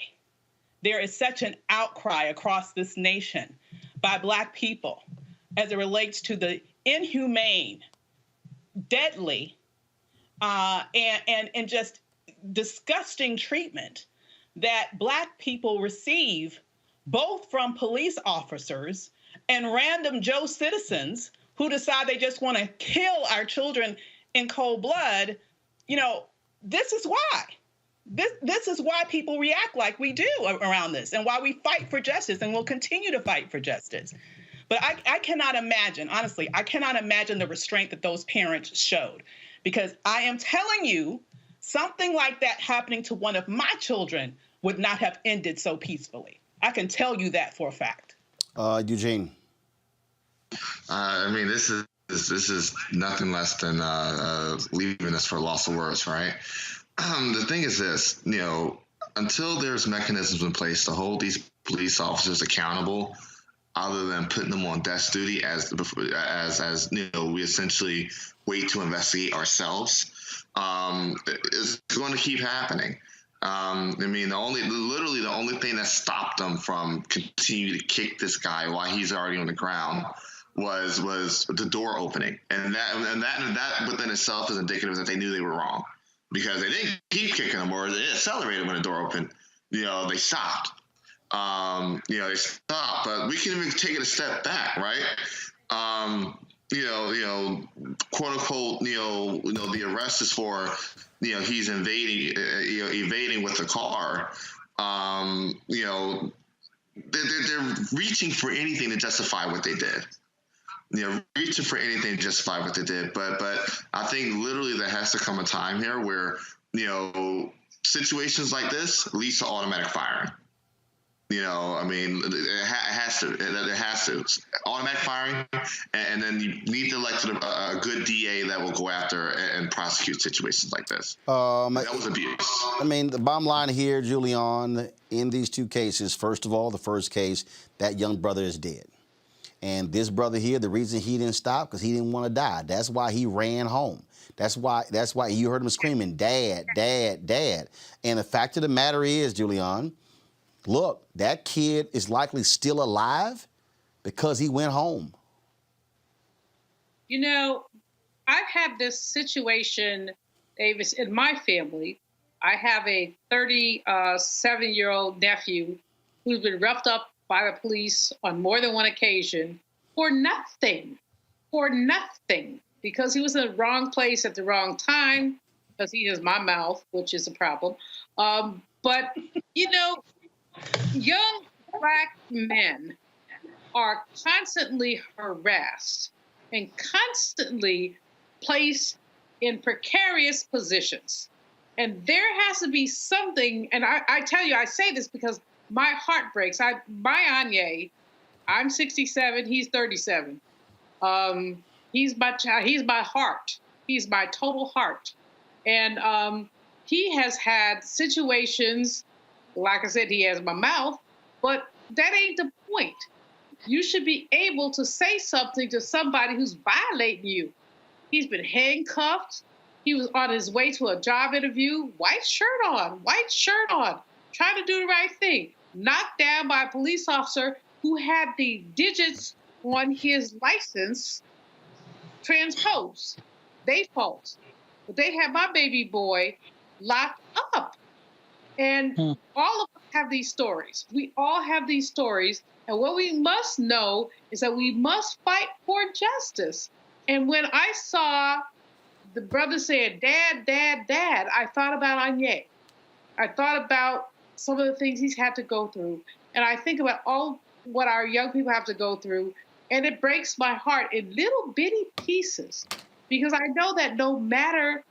there is such an outcry across this nation by Black people as it relates to the inhumane, deadly, and just disgusting treatment that Black people receive both from police officers and random Joe citizens who decide they just want to kill our children in cold blood, this is why. This is why people react like we do around this, and why we fight for justice and will continue to fight for justice. But I cannot imagine, honestly, I cannot imagine the restraint that those parents showed, because I am telling you, something like that happening to one of my children would not have ended so peacefully. I can tell you that for a fact. Eugene. I mean, this is nothing less than leaving us for loss of words, right? The thing is this, until there's mechanisms in place to hold these police officers accountable, other than putting them on desk duty as we essentially wait to investigate ourselves, it's going to keep happening. The only thing that stopped them from continuing to kick this guy while he's already on the ground was the door opening, and that within itself is indicative that they knew they were wrong, because they didn't keep kicking them, or they accelerated when the door opened. They stopped. They stopped, but we can even take it a step back, right? Quote unquote, the arrest is for, he's evading with the car. They're reaching for anything to justify what they did. Reaching for anything to justify what they did. But I think literally there has to come a time here where, situations like this leads to automatic firing. It has to. Automatic firing, and then you need to elect a good DA that will go after and prosecute situations like this. That was abuse. The bottom line here, Julian, in these two cases, first of all, the first case, that young brother is dead. And this brother here, the reason he didn't stop, because he didn't want to die. That's why he ran home. That's why you heard him screaming, "Dad, Dad, Dad." And the fact of the matter is, Julian, look, that kid is likely still alive because he went home. I've had this situation, Davis, in my family. I have a 37-year-old nephew who's been roughed up by the police on more than one occasion for nothing, because he was in the wrong place at the wrong time, because he has my mouth, which is a problem. But young Black men are constantly harassed and constantly placed in precarious positions. And there has to be something, and I tell you, I say this because my heart breaks. My Anye, I'm 67, he's 37. He's my heart. He's my total heart. And he has had situations, like I said, he has my mouth, but that ain't the point. You should be able to say something to somebody who's violating you. He's been handcuffed. He was on his way to a job interview, white shirt on, trying to do the right thing. Knocked down by a police officer who had the digits on his license transposed. They fault. But they had my baby boy locked up. And all of us have these stories. We all have these stories. And what we must know is that we must fight for justice. And when I saw the brother saying, "Dad, Dad, Dad," I thought about Anye. I thought about some of the things he's had to go through. And I think about all what our young people have to go through. And it breaks my heart in little bitty pieces, because I know that no matter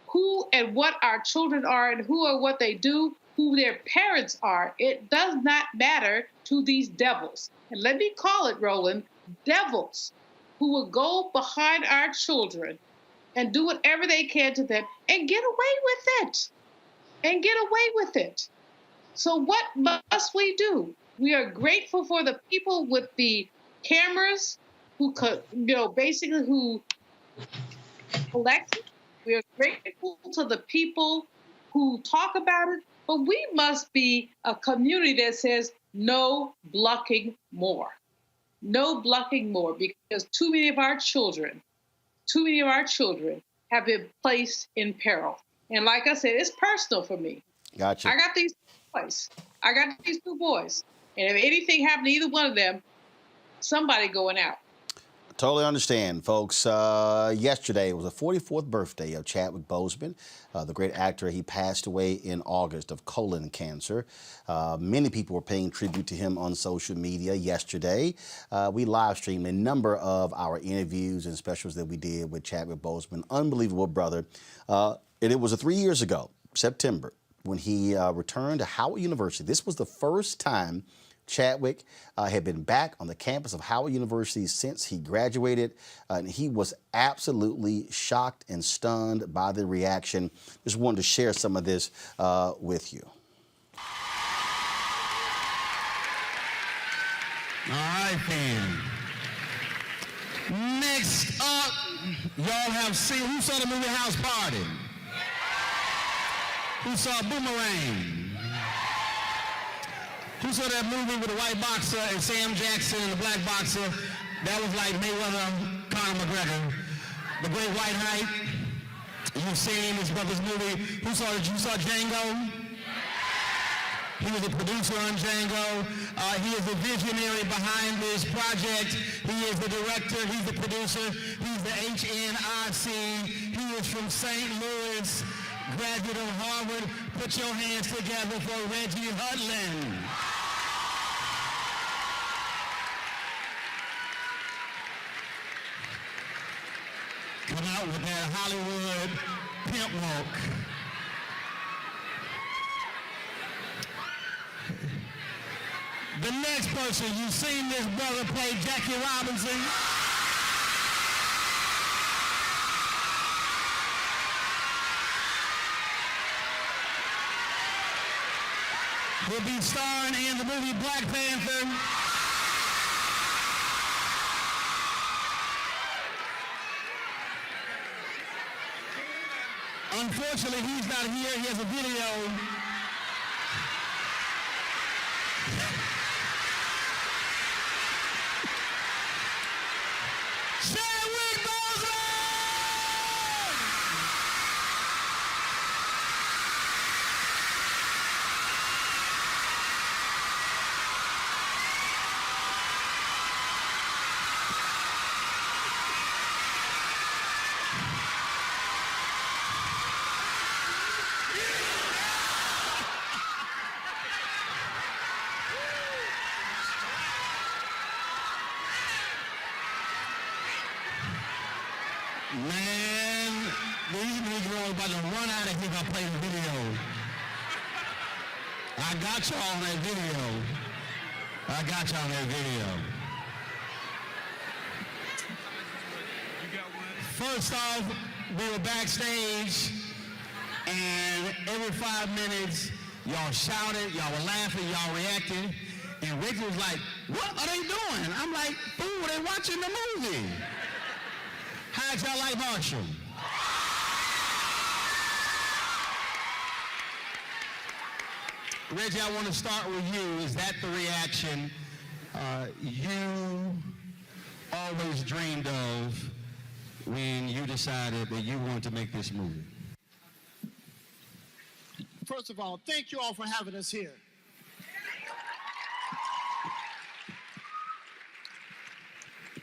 who and what our children are and who or what they do, who their parents are, it does not matter to these devils. And let me call it, Roland, devils who will go behind our children and do whatever they can to them and get away with it. So what must we do? We are grateful for the people with the cameras who basically who collect it. We are grateful to the people who talk about it, but we must be a community that says no blocking more. No blocking more, because too many of our children have been placed in peril. And like I said, it's personal for me. Gotcha. I got these two boys. And if anything happened to either one of them, somebody going out. Totally understand, folks. Yesterday was the 44th birthday of Chadwick Boseman, the great actor. He passed away in August of colon cancer. Many people were paying tribute to him on social media yesterday. We live streamed a number of our interviews and specials that we did with Chadwick Boseman. Unbelievable brother. And it was 3 years ago, September, when he returned to Howard University. This was the first time Chadwick had been back on the campus of Howard University since he graduated, and he was absolutely shocked and stunned by the reaction. Just wanted to share some of this with you. All right, fam. Next up, y'all have seen, who saw the movie House Party? Who saw Boomerang? Who saw that movie with the white boxer and Sam Jackson and the black boxer? That was like Mayweather, Conor McGregor. The Great White Hype. You've seen his brother's movie. You saw Django? He was a producer on Django. He is the visionary behind this project. He is the director. He's the producer. He's the HNIC. He is from St. Louis, graduate of Harvard. Put your hands together for Reggie Hudlin. Come out with that Hollywood pimp walk. The next person, you've seen this brother play Jackie Robinson. He'll be starring in the movie Black Panther. Unfortunately, he's not here. He has a video. Chadwick Boseman! Man, these Negroes about to run out of here if I play the video. I got y'all on that video. I got y'all on that video. First off, we were backstage, and every 5 minutes, y'all shouted, y'all were laughing, y'all reacted, and Ricky was like, "What are they doing?" I'm like, "Fool, they watching the movie." How'd y'all like Marshall? Reggie, I want to start with you. Is that the reaction you always dreamed of when you decided that you wanted to make this movie? First of all, thank you all for having us here.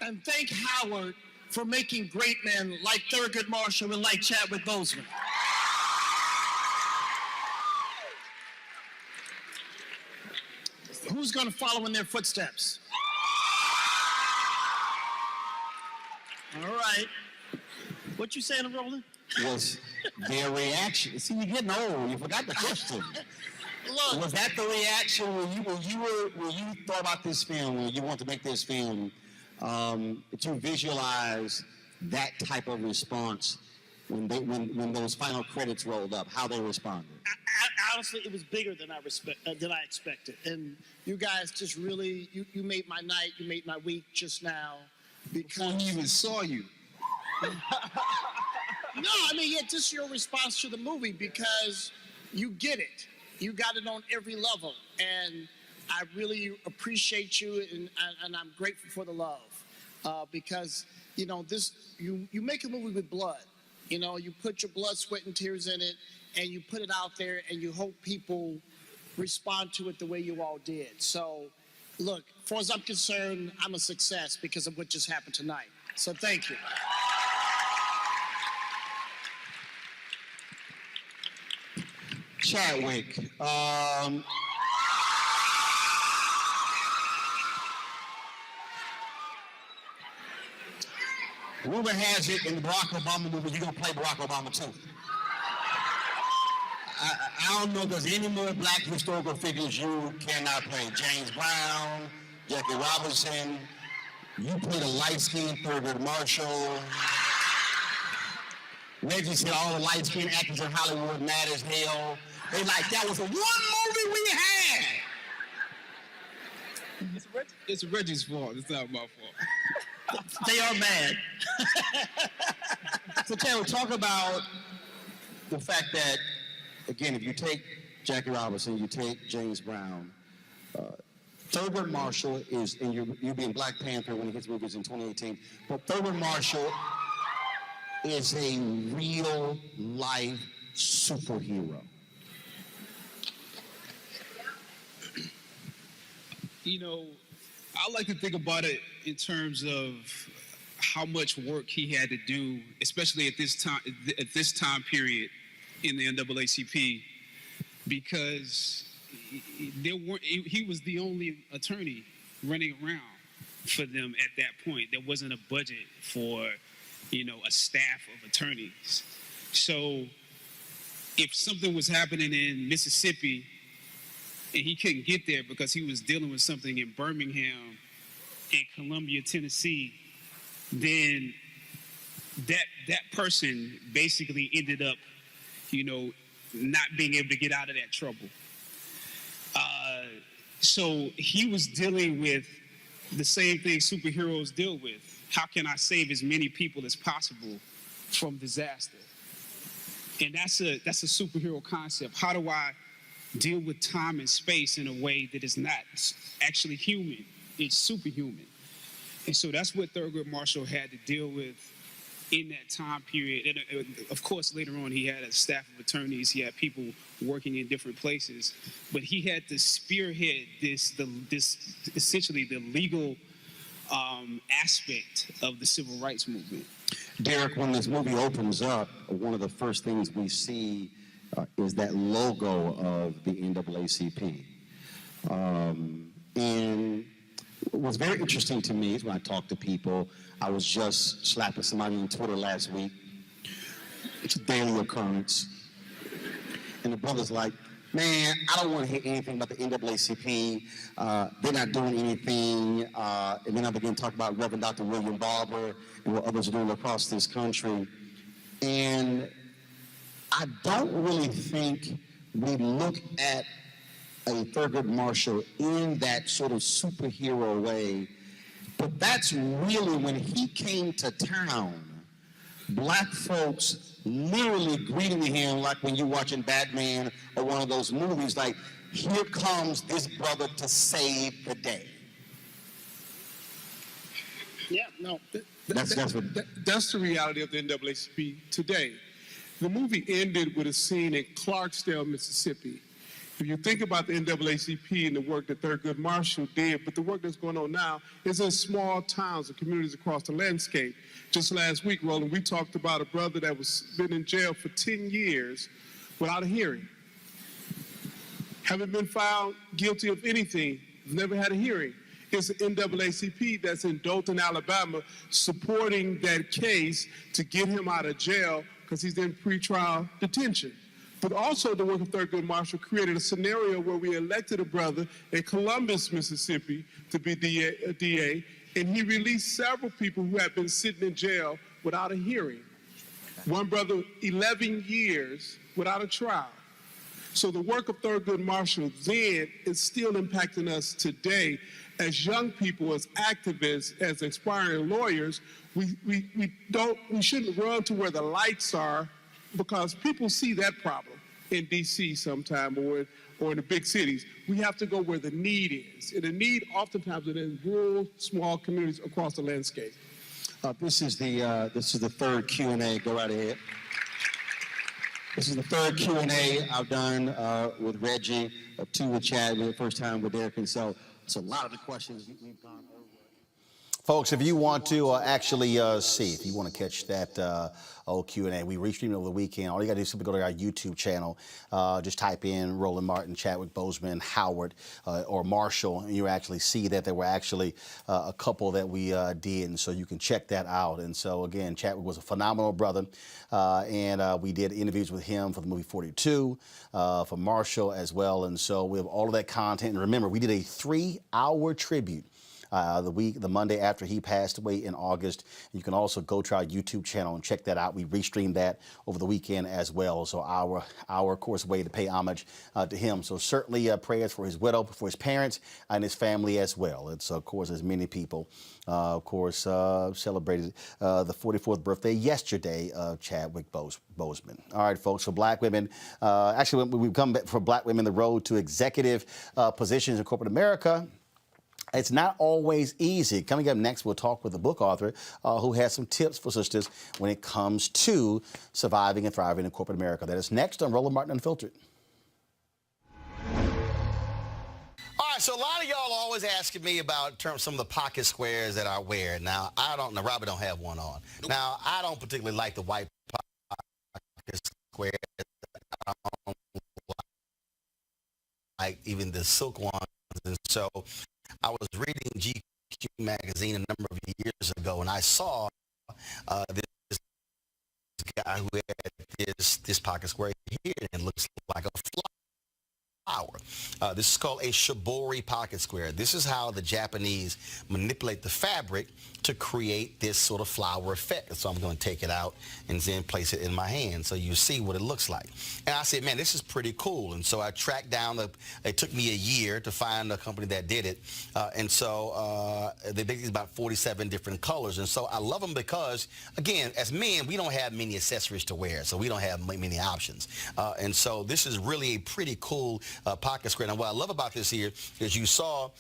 And thank Howard for making great men like Thurgood Marshall and like Chadwick Boseman. Who's going to follow in their footsteps? All right. What you saying, Roland? Was their reaction? See, you're getting old. You forgot the question. Look, Was that the reaction when you thought about this film, when you want to make this film, to visualize that type of response when those final credits rolled up, how they responded? Honestly, it was bigger than I expected, and you guys just really you made my night, you made my week just now. Because he even saw you. No, I mean, yeah, just your response to the movie, because you get it. You got it on every level, and I really appreciate you, and I'm grateful for the love, because you know you make a movie with blood. You know, you put your blood, sweat, and tears in it, and you put it out there, and you hope people respond to it the way you all did. So Look, as far as I'm concerned, I'm a success because of what just happened tonight. So thank you. Chadwick. Rumor has it in the Barack Obama movie, you're going to play Barack Obama too. I don't know if there's any more black historical figures you cannot play. James Brown, Jackie Robinson. You played a light-skinned Thurgood Marshall. Reggie said all the light-skinned actors in Hollywood mad as hell. They like, that was the one movie we had. It's Reggie's fault. It's not my fault. They are mad. So, Taylor, talk about the fact that, again, if you take Jackie Robinson, you take James Brown, Thurgood Marshall is, and you'll be in Black Panther when he gets movies in 2018, but Thurgood Marshall is a real-life superhero. You know, I like to think about it in terms of how much work he had to do, especially at this time period in the NAACP, because he was the only attorney running around for them at that point. There wasn't a budget for, a staff of attorneys. So if something was happening in Mississippi and he couldn't get there because he was dealing with something in Birmingham and Columbia, Tennessee, then that person basically ended up, not being able to get out of that trouble. So he was dealing with the same thing superheroes deal with. How can I save as many people as possible from disaster? And that's a superhero concept. How do I deal with time and space in a way that is not actually human? It's superhuman. And so that's what Thurgood Marshall had to deal with in that time period. And of course, later on, he had a staff of attorneys. He had people working in different places. But he had to spearhead this essentially the legal aspect of the civil rights movement. Derek, when this movie opens up, one of the first things we see is that logo of the NAACP. And what's very interesting to me is when I talk to people, I was just slapping somebody on Twitter last week. It's a daily occurrence. And the brother's like, man, I don't want to hear anything about the NAACP. They're not doing anything. And then I began to talk about Reverend Dr. William Barber and what others are doing across this country. And I don't really think we look at a Thurgood Marshall in that sort of superhero way. But that's really when he came to town, black folks literally greeting him like when you're watching Batman or one of those movies, like, here comes this brother to save the day. Yeah, no, That's the reality of the NAACP today. The movie ended with a scene in Clarksdale, Mississippi. If you think about the NAACP and the work that Thurgood Marshall did, but the work that's going on now is in small towns and communities across the landscape. Just last week, Roland, we talked about a brother that was been in jail for 10 years without a hearing. Haven't been found guilty of anything, never had a hearing. It's the NAACP that's in Dothan, Alabama, supporting that case to get him out of jail because he's in pretrial detention. But also the work of Thurgood Marshall created a scenario where we elected a brother in Columbus, Mississippi to be a DA, and he released several people who had been sitting in jail without a hearing. One brother, 11 years without a trial. So the work of Thurgood Marshall then is still impacting us today as young people, as activists, as aspiring lawyers. We shouldn't run to where the lights are, because people see that problem in D.C. sometime or in the big cities. We have to go where the need is. And the need oftentimes is in rural, small communities across the landscape. This is the third Q&A. Go right ahead. This is the third Q&A I've done with Reggie, two with Chad, the first time with Derek. And so So a lot of the questions we've gone over. Folks, if you want to actually see, if you want to catch that old Q&A, we restreamed over the weekend. All you got to do is simply go to our YouTube channel. Just type in Roland Martin, Chadwick Boseman, Howard, or Marshall, and you actually see that there were actually a couple that we did, and so you can check that out. And so, again, Chadwick was a phenomenal brother, and we did interviews with him for the movie 42, for Marshall as well. And so we have all of that content. And remember, we did a 3-hour tribute the Monday after he passed away in August. You can also go to our YouTube channel and check that out. We restreamed that over the weekend as well. So our of course, way to pay homage to him. So certainly prayers for his widow, for his parents, and his family as well. It's, of course, as many people, celebrated the 44th birthday yesterday of Chadwick Boseman. All right, folks, for black women, actually, when we come back for black women, the road to executive positions in corporate America, it's not always easy. Coming up next, we'll talk with a book author who has some tips for sisters when it comes to surviving and thriving in corporate America. That is next on Roland Martin Unfiltered. All right, so a lot of y'all are always asking me about some of the pocket squares that I wear. Now, Robert don't have one on. Now, I don't particularly like the white pocket squares. I don't like even the silk ones. And so I was reading GQ magazine a number of years ago, and I saw this guy who had this pocket square here, and it looks like a flower. This is called a shibori pocket square. This is how the Japanese manipulate the fabric to create this sort of flower effect. So I'm going to take it out and then place it in my hand so you see what it looks like. And I said, man, this is pretty cool. And so I tracked down, it took me a year to find a company that did it. And so they make these about 47 different colors. And so I love them because, again, as men, we don't have many accessories to wear, so we don't have many options. And so this is really a pretty cool pocket square. Now, what I love about this here is you saw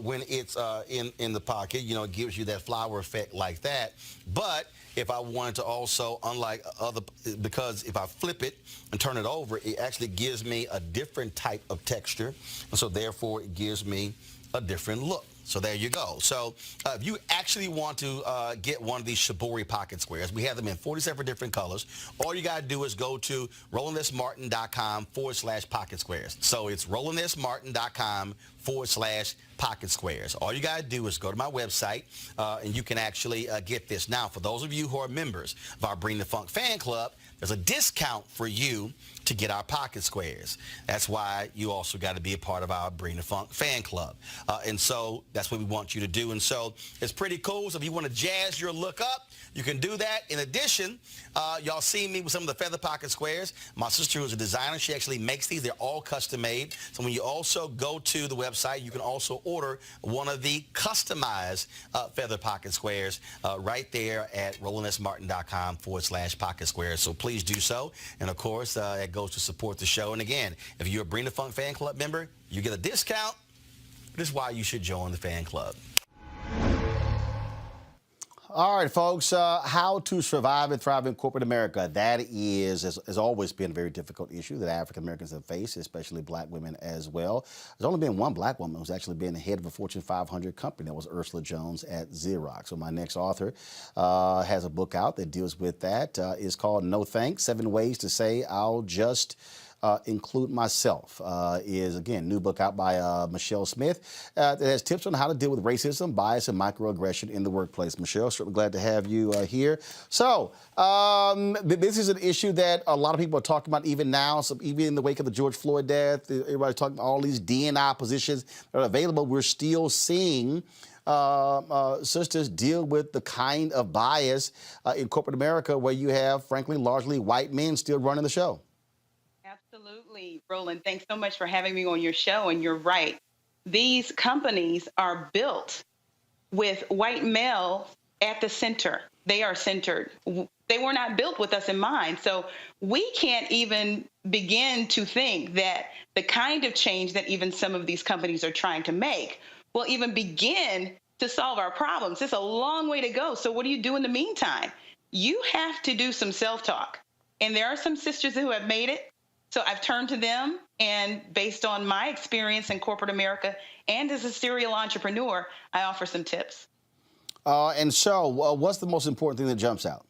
when it's in the pocket, you know, it gives you that flower effect like that. But if I wanted to also, unlike other, because if I flip it and turn it over, it actually gives me a different type of texture. And so therefore it gives me a different look. So there you go. So if you actually want to get one of these shibori pocket squares, we have them in 47 different colors. All you got to do is go to RolandSMartin.com/pocket squares. So it's RolandSMartin.com/pocket squares. All you got to do is go to my website and you can actually get this. Now, for those of you who are members of our Bring the Funk fan club, there's a discount for you to get our pocket squares. That's why you also got to be a part of our Bring the Funk fan club. And so that's what we want you to do. And so it's pretty cool. So if you want to jazz your look up, you can do that. In addition, y'all see me with some of the feather pocket squares. My sister, who's a designer, she actually makes these. They're all custom made. So when you also go to the website, you can also order one of the customized feather pocket squares right there at RolandSMartin.com/pocket squares. So please do so. And of course, it goes to support the show. And again, if you're a Bring the Funk fan club member, you get a discount. This is why you should join the fan club. All right, folks, how to survive and thrive in corporate America. That has always been a very difficult issue that African Americans have faced, especially black women as well. There's only been one black woman who's actually been the head of a Fortune 500 company. That was Ursula Jones at Xerox. So my next author has a book out that deals with that. It's called No Thanks, 7 Ways to Say I'll Just Include Myself. Is, again, new book out by Michelle Smith that has tips on how to deal with racism, bias, and microaggression in the workplace. Michelle, certainly glad to have you here. So this is an issue that a lot of people are talking about even now. So even in the wake of the George Floyd death, everybody's talking about all these D&I positions that are available. We're still seeing sisters deal with the kind of bias in corporate America where you have, frankly, largely white men still running the show. Absolutely, Roland. Thanks so much for having me on your show. And you're right. These companies are built with white male at the center. They are centered. They were not built with us in mind. So we can't even begin to think that the kind of change that even some of these companies are trying to make will even begin to solve our problems. It's a long way to go. So what do you do in the meantime? You have to do some self-talk. And there are some sisters who have made it. So I've turned to them, and based on my experience in corporate America and as a serial entrepreneur, I offer some tips. And so, what's the most important thing that jumps out?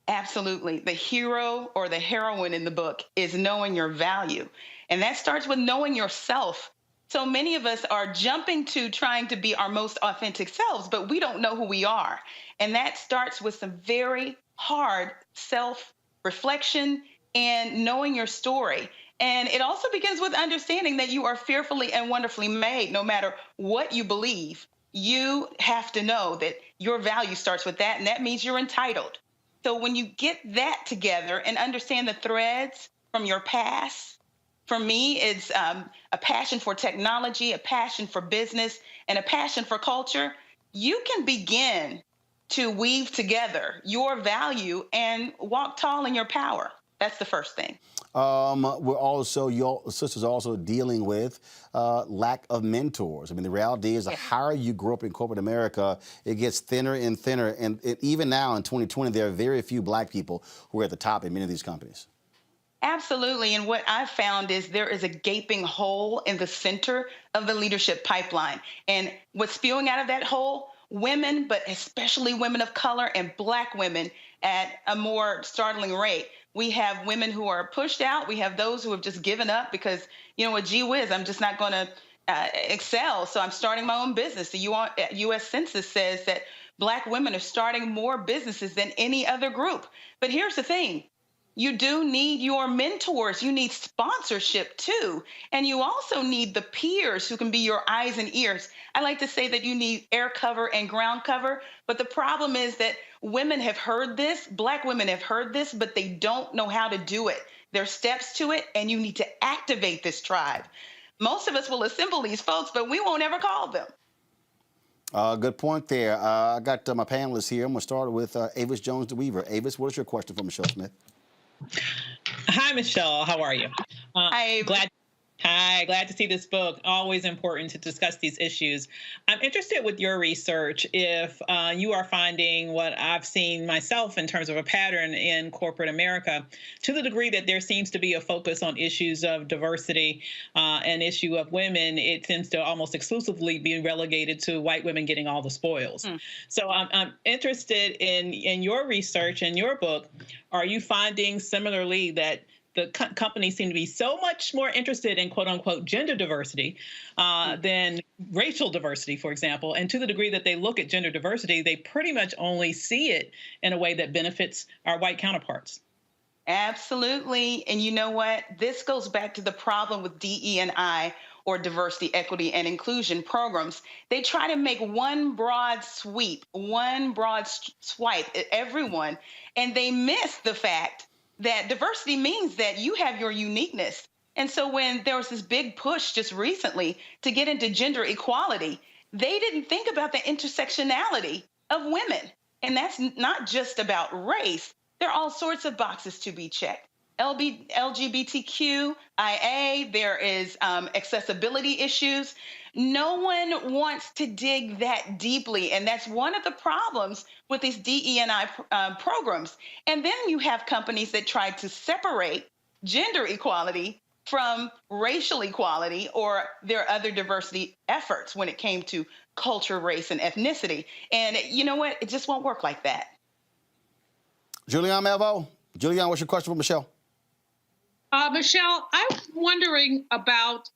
Absolutely. The hero or the heroine in the book is knowing your value. And that starts with knowing yourself. So many of us are jumping to trying to be our most authentic selves, but we don't know who we are. And that starts with some very hard self-reflection and knowing your story. And it also begins with understanding that you are fearfully and wonderfully made. No matter what you believe, you have to know that your value starts with that, and that means you're entitled. So when you get that together and understand the threads from your past, for me, it's a passion for technology, a passion for business, and a passion for culture. You can begin to weave together your value and walk tall in your power. That's the first thing. We're also, your sister's also dealing with lack of mentors. I mean, the reality is the higher you grow up in corporate America, it gets thinner and thinner. And even now in 2020, there are very few black people who are at the top in many of these companies. Absolutely. And what I've found is there is a gaping hole in the center of the leadership pipeline. And what's spewing out of that hole? Women, but especially women of color and black women at a more startling rate. We have women who are pushed out. We have those who have just given up because, you know what, gee whiz, I'm just not going to excel. So I'm starting my own business. The U.S. Census says that black women are starting more businesses than any other group. But here's the thing. You do need your mentors. You need sponsorship too. And you also need the peers who can be your eyes and ears. I like to say that you need air cover and ground cover. But the problem is that women have heard this, black women have heard this, but they don't know how to do it. There are steps to it, and you need to activate this tribe. Most of us will assemble these folks, but we won't ever call them. Good point there. I got my panelists here. I'm going to start with Avis Jones-DeWeaver. Avis, what is your question for Michelle Smith? Hi, Michelle. How are you? Hi. Glad to see this book. Always important to discuss these issues. I'm interested with your research if you are finding what I've seen myself in terms of a pattern in corporate America, to the degree that there seems to be a focus on issues of diversity and issue of women. It tends to almost exclusively be relegated to white women getting all the spoils. So I'm interested in your research and your book. Are you finding similarly that the companies seem to be so much more interested in quote unquote gender diversity than racial diversity, for example? And to the degree that they look at gender diversity, they pretty much only see it in a way that benefits our white counterparts. Absolutely. And you know what? This goes back to the problem with DE&I, or diversity, equity, and inclusion programs. They try to make one broad sweep, one broad swipe at everyone, and they miss the fact that diversity means that you have your uniqueness. And so when there was this big push just recently to get into gender equality, they didn't think about the intersectionality of women. And that's not just about race. There are all sorts of boxes to be checked. LGBTQIA, there is accessibility issues. No one wants to dig that deeply, and that's one of the problems with these DE&I programs. And then you have companies that try to separate gender equality from racial equality or their other diversity efforts when it came to culture, race, and ethnicity. And you know what? It just won't work like that. Julianne Melvo. Julianne, what's your question for Michelle? Michelle, I was wondering about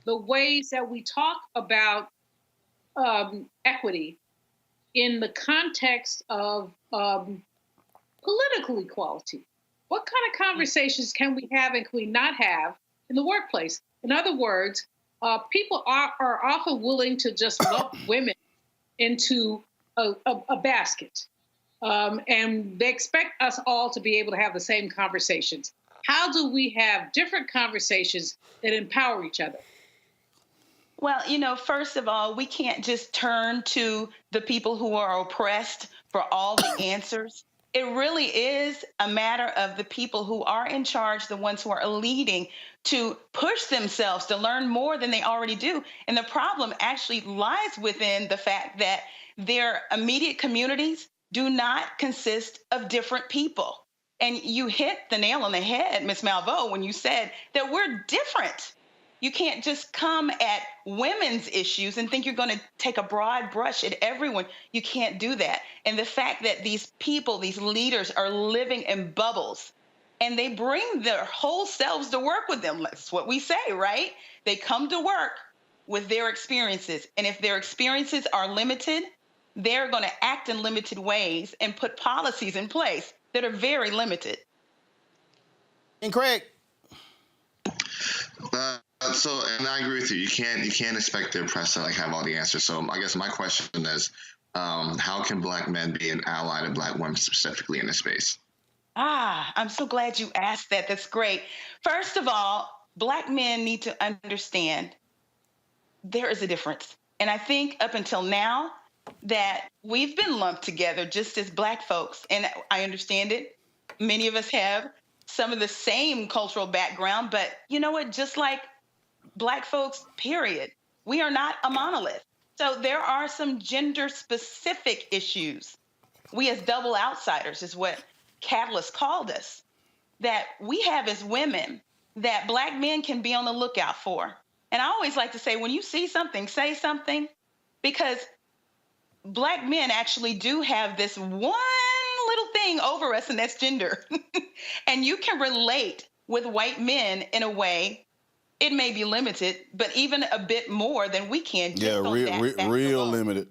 the ways that we talk about equity in the context of political equality. What kind of conversations can we have and can we not have in the workplace? In other words, people are often willing to just lump women into a basket. And they expect us all to be able to have the same conversations. How do we have different conversations that empower each other? Well, you know, first of all, we can't just turn to the people who are oppressed for all the answers. It really is a matter of the people who are in charge, the ones who are leading, to push themselves to learn more than they already do. And the problem actually lies within the fact that their immediate communities do not consist of different people. And you hit the nail on the head, Ms. Malveaux, when you said that we're different. You can't just come at women's issues and think you're going to take a broad brush at everyone. You can't do that. And the fact that these people, these leaders are living in bubbles and they bring their whole selves to work with them. That's what we say, right? They come to work with their experiences. And if their experiences are limited, they're going to act in limited ways and put policies in place that are very limited. And Craig. And I agree with you. You can't expect the press to have all the answers. So I guess my question is, how can Black men be an ally to Black women specifically in this space? I'm so glad you asked that. That's great. First of all, Black men need to understand there is a difference. And I think up until now that we've been lumped together just as Black folks. And I understand it. Many of us have some of the same cultural background, but you know what? Just like Black folks, period, we are not a monolith. So there are some gender-specific issues. We as double outsiders is what Catalyst called us, that we have as women that Black men can be on the lookout for. And I always like to say, when you see something, say something, because Black men actually do have this one little thing over us, and that's gender. And you can relate with white men in a way. It may be limited, but even a bit more than we can. Yeah, real limited.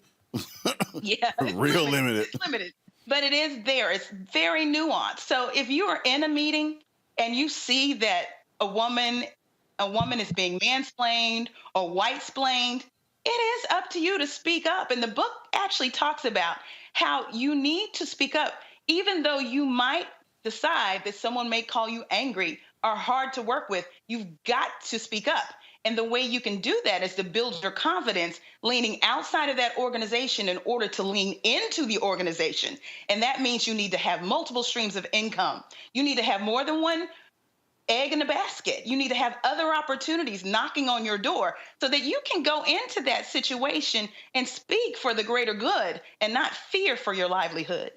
Yeah, real limited. Limited, but it is there. It's very nuanced. So if you are in a meeting and you see that a woman is being mansplained or white-splained, it is up to you to speak up. And the book actually talks about how you need to speak up, even though you might decide that someone may call you angry or hard to work with. You've got to speak up. And the way you can do that is to build your confidence, leaning outside of that organization in order to lean into the organization. And that means you need to have multiple streams of income. You need to have more than one egg in the basket. You need to have other opportunities knocking on your door so that you can go into that situation and speak for the greater good and not fear for your livelihood.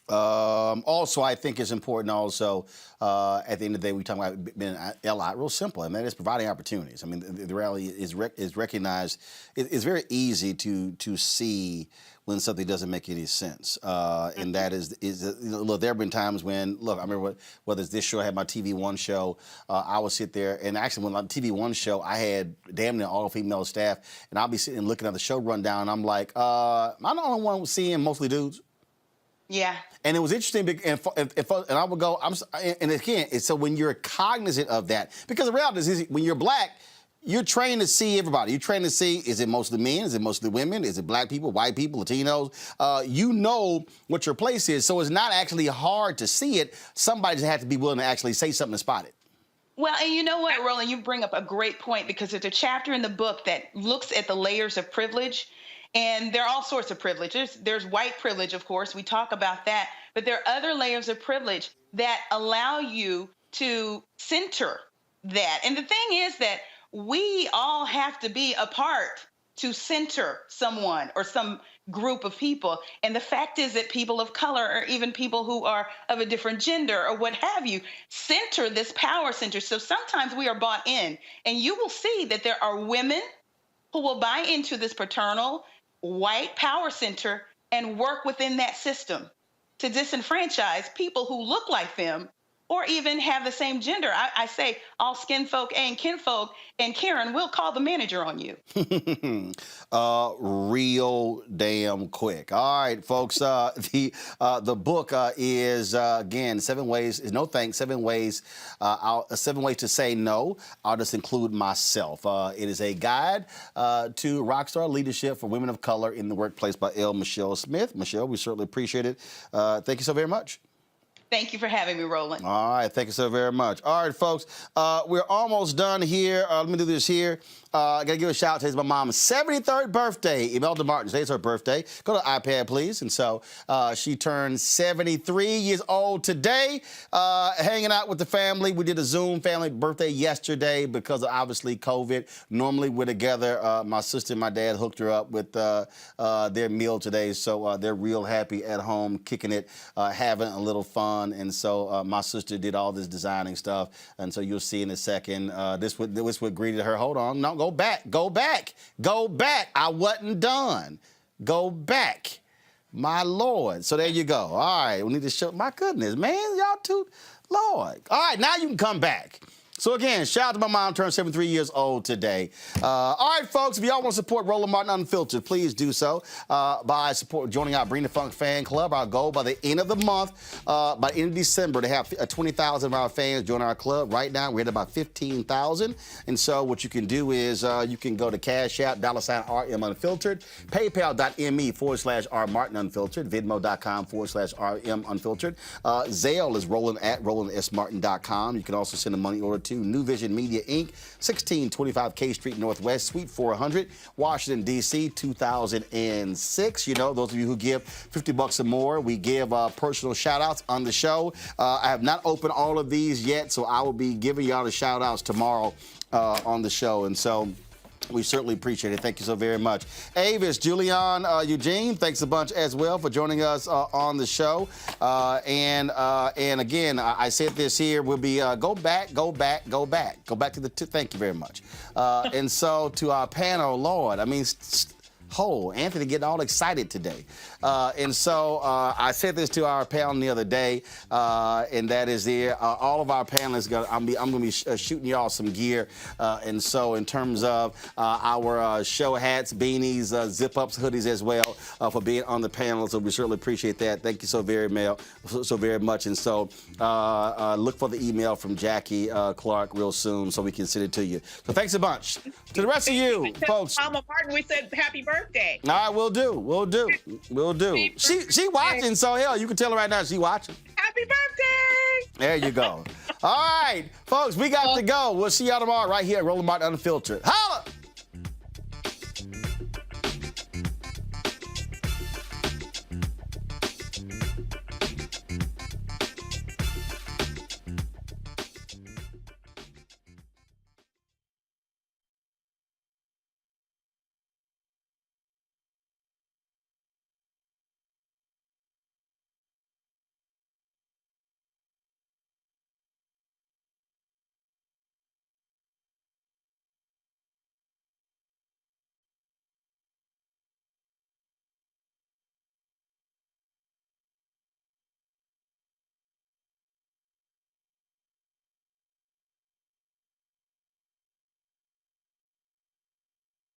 Also, I think it's important also, at the end of the day, we talk about being an ally, real simple. I mean, it's providing opportunities. I mean, the reality is recognized. It's very easy to see when something doesn't make any sense. And that is look, there have been times when, look, I remember whether it's this show, I had my TV One show, I would sit there, and actually when on TV One show, I had damn near all female staff, and I'll be sitting and looking at the show rundown, and I'm like, am I the only one seeing mostly dudes? Yeah. And it was interesting, and I would go, and again, so when you're cognizant of that, because the reality is when you're Black, you're trained to see everybody. You're trained to see, is it mostly men? Is it mostly women? Is it Black people, white people, Latinos? You know what your place is, so it's not actually hard to see it. Somebody just has to be willing to actually say something and spot it. Well, and you know what, Roland, you bring up a great point, because there's a chapter in the book that looks at the layers of privilege. And there are all sorts of privileges. There's white privilege, of course. We talk about that. But there are other layers of privilege that allow you to center that. And the thing is that we all have to be a part to center someone or some group of people. And the fact is that people of color, or even people who are of a different gender or what have you, center this power center. So sometimes we are bought in. And you will see that there are women who will buy into this paternal white power center and work within that system to disenfranchise people who look like them or even have the same gender. I say all skin folk and kinfolk, and Karen, we'll call the manager on you. Real damn quick. All right, folks, the book is, again, 7 ways to say no. I'll just include myself. It is a guide to rockstar leadership for women of color in the workplace by L. Michelle Smith. Michelle, we certainly appreciate it. Thank you so very much. Thank you for having me, Roland. All right, thank you so very much. All right, folks, we're almost done here. Let me do this here. I got to give a shout out to my mom's 73rd birthday. Imelda Martin, today's her birthday. Go to iPad, please. And so she turned 73 years old today, hanging out with the family. We did a Zoom family birthday yesterday because of obviously COVID. Normally we're together. My sister and my dad hooked her up with their meal today. So they're real happy at home, kicking it, having a little fun. And so my sister did all this designing stuff. And so you'll see in a second. This what greeted her. Hold on. No, go back. Go back. Go back. I wasn't done. Go back. My Lord. So there you go. All right. We need to show. My goodness, man. Y'all too. Lord. All right. Now you can come back. So again, shout out to my mom, turned 73 years old today. All right, folks, if y'all want to support Roland Martin Unfiltered, please do so by joining our Bring the Funk fan club. Our goal by the end of the month, by the end of December, to have 20,000 of our fans join our club. Right now, we're at about 15,000. And so what you can do is you can go to Cash App, $RM Unfiltered, PayPal.me/R Martin Unfiltered, Venmo.com/RM Unfiltered. Zelle is RolandSMartin.com. You can also send a money order to New Vision Media, Inc., 1625 K Street Northwest, Suite 400, Washington, D.C., 2006. You know, those of you who give $50 or more, we give personal shout-outs on the show. I have not opened all of these yet, so I will be giving y'all the shout-outs tomorrow on the show. And so we certainly appreciate it. Thank you so very much. Avis, Julian, Eugene, thanks a bunch as well for joining us on the show. And again, I said this here, we'll be go back to the thank you very much. And so to our panel, Lord, I mean, Anthony getting all excited today. And so I said this to our panel the other day, and that is all of our panelists, I'm going to be shooting y'all some gear. And so in terms of our show hats, beanies, zip-ups, hoodies as well for being on the panel. So we certainly appreciate that. Thank you so very much. And so look for the email from Jackie Clark real soon so we can send it to you. So thanks a bunch. To the rest of you, folks. Mama Martin, we said happy birthday. All right, we'll do. She watching, so hell, you can tell her right now she watching. Happy birthday! There you go. All right, folks, we got to go. We'll see y'all tomorrow right here at Roland Martin Unfiltered.